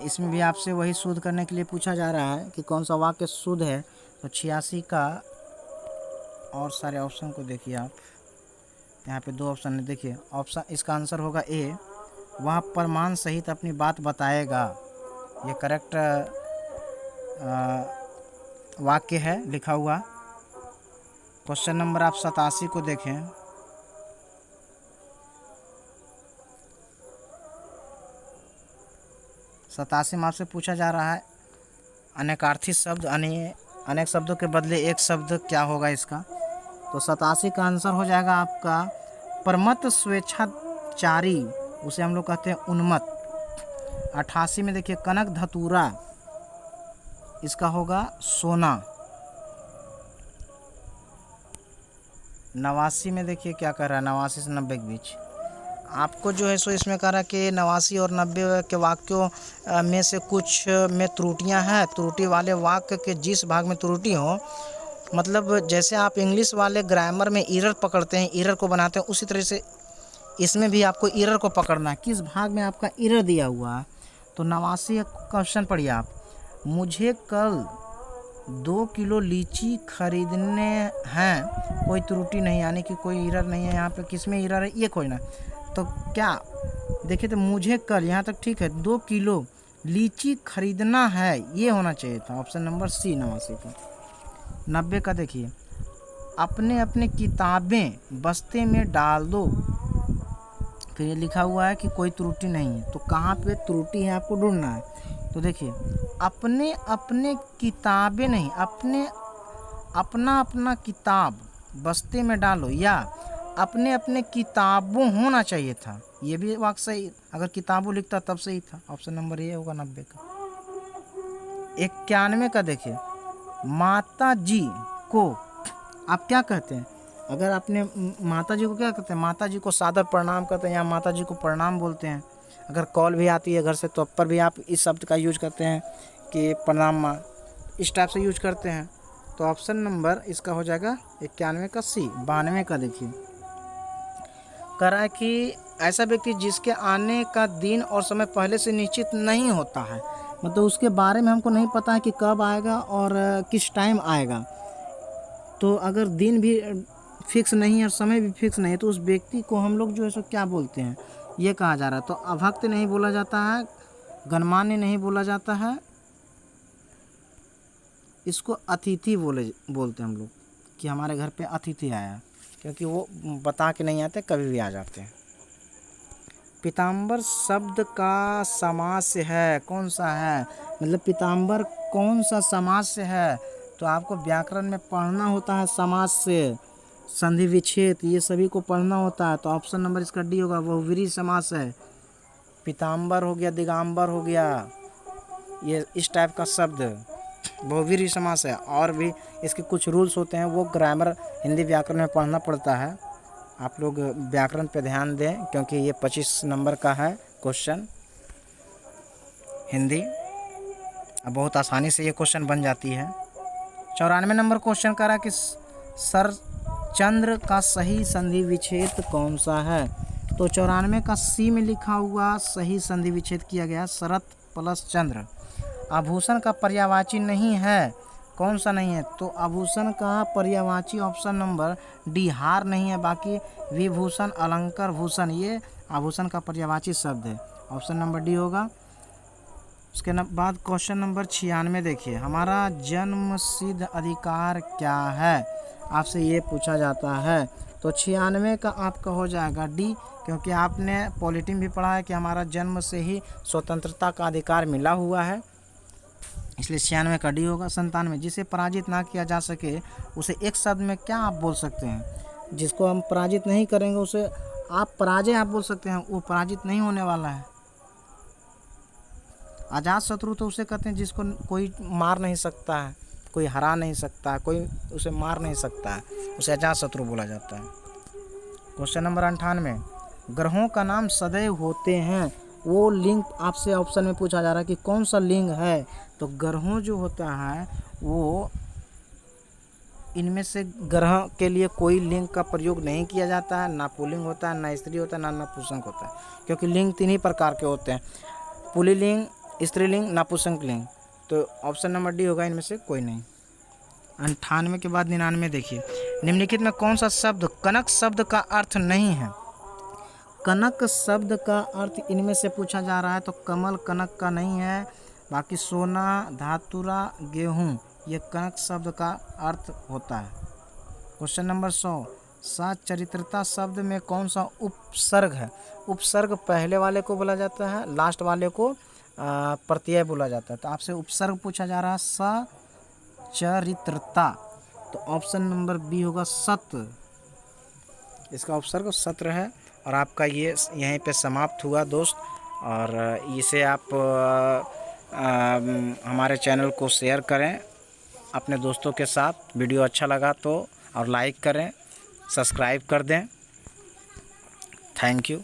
इसमें भी आपसे वही शुद्ध करने के लिए पूछा जा रहा है कि कौन सा वाक्य शुद्ध है। तो 86 का और सारे ऑप्शन को देखिए आप, यहाँ पे 2 ऑप्शन है, देखिए ऑप्शन, इसका आंसर होगा ए, वह प्रमाण सहित अपनी बात बताएगा। ये करेक्ट वाक्य है लिखा हुआ। क्वेश्चन नंबर आप 87 को देखें, सतासी में आपसे पूछा जा रहा है अनेकार्थी शब्द, अनेक शब्दों के बदले एक शब्द क्या होगा इसका। तो 87 का आंसर हो जाएगा आपका परमत स्वेच्छाचारी, उसे हम लोग कहते हैं उन्मत्त। 88 में देखिए कनक धतूरा, इसका होगा सोना। 89 में देखिए क्या कर रहा है, 89 से 90 के बीच आपको जो है सो इसमें कह रहा है कि 89 और 90 के वाक्यों में से कुछ में त्रुटियां हैं। त्रुटि वाले वाक्य के जिस भाग में त्रुटि हो, मतलब जैसे आप इंग्लिश वाले ग्रामर में एरर पकड़ते हैं, एरर को बनाते हैं, उसी तरह से इसमें भी आपको एरर को पकड़ना है, किस भाग में आपका एरर दिया हुआ है। तो 89 क्वेश्चन पढ़िए आप, मुझे कल 2 किलो लीची खरीदने हैं, कोई त्रुटि नहीं, यानी कि कोई एरर नहीं है यहाँ पे। किस में एरर है ये खोजना। तो क्या देखिए, तो मुझे कल यहाँ तक ठीक है, 2 किलो लीची खरीदना है, ये होना चाहिए था ऑप्शन नंबर सी 89 का। 90 का देखिए, अपने अपने किताबें बस्ते में डाल दो। फिर ये लिखा हुआ है कि कोई त्रुटि नहीं है, तो कहाँ पे त्रुटि है आपको ढूंढना है। तो देखिए, अपने अपने किताबें नहीं, अपना अपना किताब बस्ते में डालो, या अपने अपने किताबों होना चाहिए था, ये भी वाक्य सही। अगर किताबों लिखता तब सही था, ऑप्शन नंबर ये होगा 90 का। 91 का देखिए, माता जी को आप क्या कहते हैं। अगर आपने माता जी को क्या कहते हैं, माता जी को सादर प्रणाम कहते हैं, या माता जी को प्रणाम बोलते हैं। अगर कॉल भी आती है घर से तो पर भी आप इस शब्द का यूज करते हैं कि प्रणाम माँ, इस टाइप से यूज करते हैं। तो ऑप्शन नंबर इसका हो जाएगा 91 का सी। 92 का देखिए, कह रहा है कि ऐसा व्यक्ति जिसके आने का दिन और समय पहले से निश्चित नहीं होता है, मतलब उसके बारे में हमको नहीं पता है कि कब आएगा और किस टाइम आएगा। तो अगर दिन भी फिक्स नहीं है और समय भी फिक्स नहीं है, तो उस व्यक्ति को हम लोग जो है सो क्या बोलते हैं, ये कहा जा रहा है। तो अभक्त नहीं बोला जाता है, गणमान्य नहीं बोला जाता है, इसको अतिथि बोलते हैं हम लोग, कि हमारे घर पे अतिथि आया, क्योंकि वो बता के नहीं आते, कभी भी आ जाते हैं। पीताम्बर शब्द का समास है, कौन सा है, मतलब पीताम्बर कौन सा समास से है। तो आपको व्याकरण में पढ़ना होता है समास से, संधि विच्छेद ये सभी को पढ़ना होता है। तो ऑप्शन नंबर इसका डी होगा, बहुव्रीहि समास है। पीताम्बर हो गया, दिगंबर हो गया, ये इस टाइप का शब्द बहुव्रीहि समास है। और भी इसके कुछ रूल्स होते हैं, वो ग्रामर हिंदी व्याकरण में पढ़ना पड़ता है। आप लोग व्याकरण पे ध्यान दें, क्योंकि ये 25 नंबर का है क्वेश्चन हिंदी। अब बहुत आसानी से ये क्वेश्चन बन जाती है। 94 नंबर क्वेश्चन करा कि सरचंद्र का सही संधि विच्छेद कौन सा है। तो 94 का सी में लिखा हुआ सही संधि विच्छेद किया गया, शरत प्लस चंद्र। आभूषण का पर्यायवाची नहीं है, कौन सा नहीं है। तो आभूषण का पर्यायवाची ऑप्शन नंबर डी हार नहीं है, बाकी विभूषण, अलंकार, भूषण ये आभूषण का पर्यायवाची शब्द है, ऑप्शन नंबर डी होगा। उसके बाद क्वेश्चन नंबर 96 देखिए, हमारा जन्म सिद्ध अधिकार क्या है, आपसे ये पूछा जाता है। तो 96 का आपका हो जाएगा डी, क्योंकि आपने पॉलिटी भी पढ़ा है कि हमारा जन्म से ही स्वतंत्रता का अधिकार मिला हुआ है, इसलिए 96 का डी होगा। 97, जिसे पराजित ना किया जा सके उसे एक शब्द में क्या आप बोल सकते हैं। जिसको हम पराजित नहीं करेंगे उसे आप पराजय आप बोल सकते हैं, वो पराजित नहीं होने वाला है। आजाद शत्रु तो उसे कहते हैं जिसको कोई मार नहीं सकता है, कोई हरा नहीं सकता है, कोई उसे मार नहीं सकता है, उसे आजाद शत्रु बोला जाता है। क्वेश्चन नंबर 98, ग्रहों का नाम सदैव होते हैं, वो लिंग आपसे ऑप्शन में पूछा जा रहा है कि कौन सा लिंग है। तो ग्रहों जो होता है वो इनमें से ग्रह के लिए कोई लिंग का प्रयोग नहीं किया जाता है, ना पुल्लिंग होता है, ना स्त्री होता है, ना नपुंसक होता है, क्योंकि लिंग 3 ही प्रकार के होते हैं, पुल्लिंग, स्त्रीलिंग, नपुंसक लिंग। तो ऑप्शन नंबर डी होगा, इनमें से कोई नहीं। 98 के बाद 99 देखिए, निम्नलिखित में कौन सा शब्द कनक शब्द का अर्थ नहीं है। कनक शब्द का अर्थ इनमें से पूछा जा रहा है, तो कमल कनक का नहीं है, बाकी सोना, धातुरा, गेहूँ ये कनक शब्द का अर्थ होता है। क्वेश्चन नंबर 100, सचरित्रता शब्द में कौन सा उपसर्ग है। उपसर्ग पहले वाले को बोला जाता है, लास्ट वाले को प्रत्यय बोला जाता है। तो आपसे उपसर्ग पूछा जा रहा है, सचरित्रता। तो ऑप्शन नंबर बी होगा सत्र, इसका उपसर्ग सत्र है। और आपका ये यहीं पे समाप्त हुआ दोस्त, और इसे आप हमारे चैनल को शेयर करें अपने दोस्तों के साथ। वीडियो अच्छा लगा तो और लाइक करें, सब्सक्राइब कर दें। Thank you.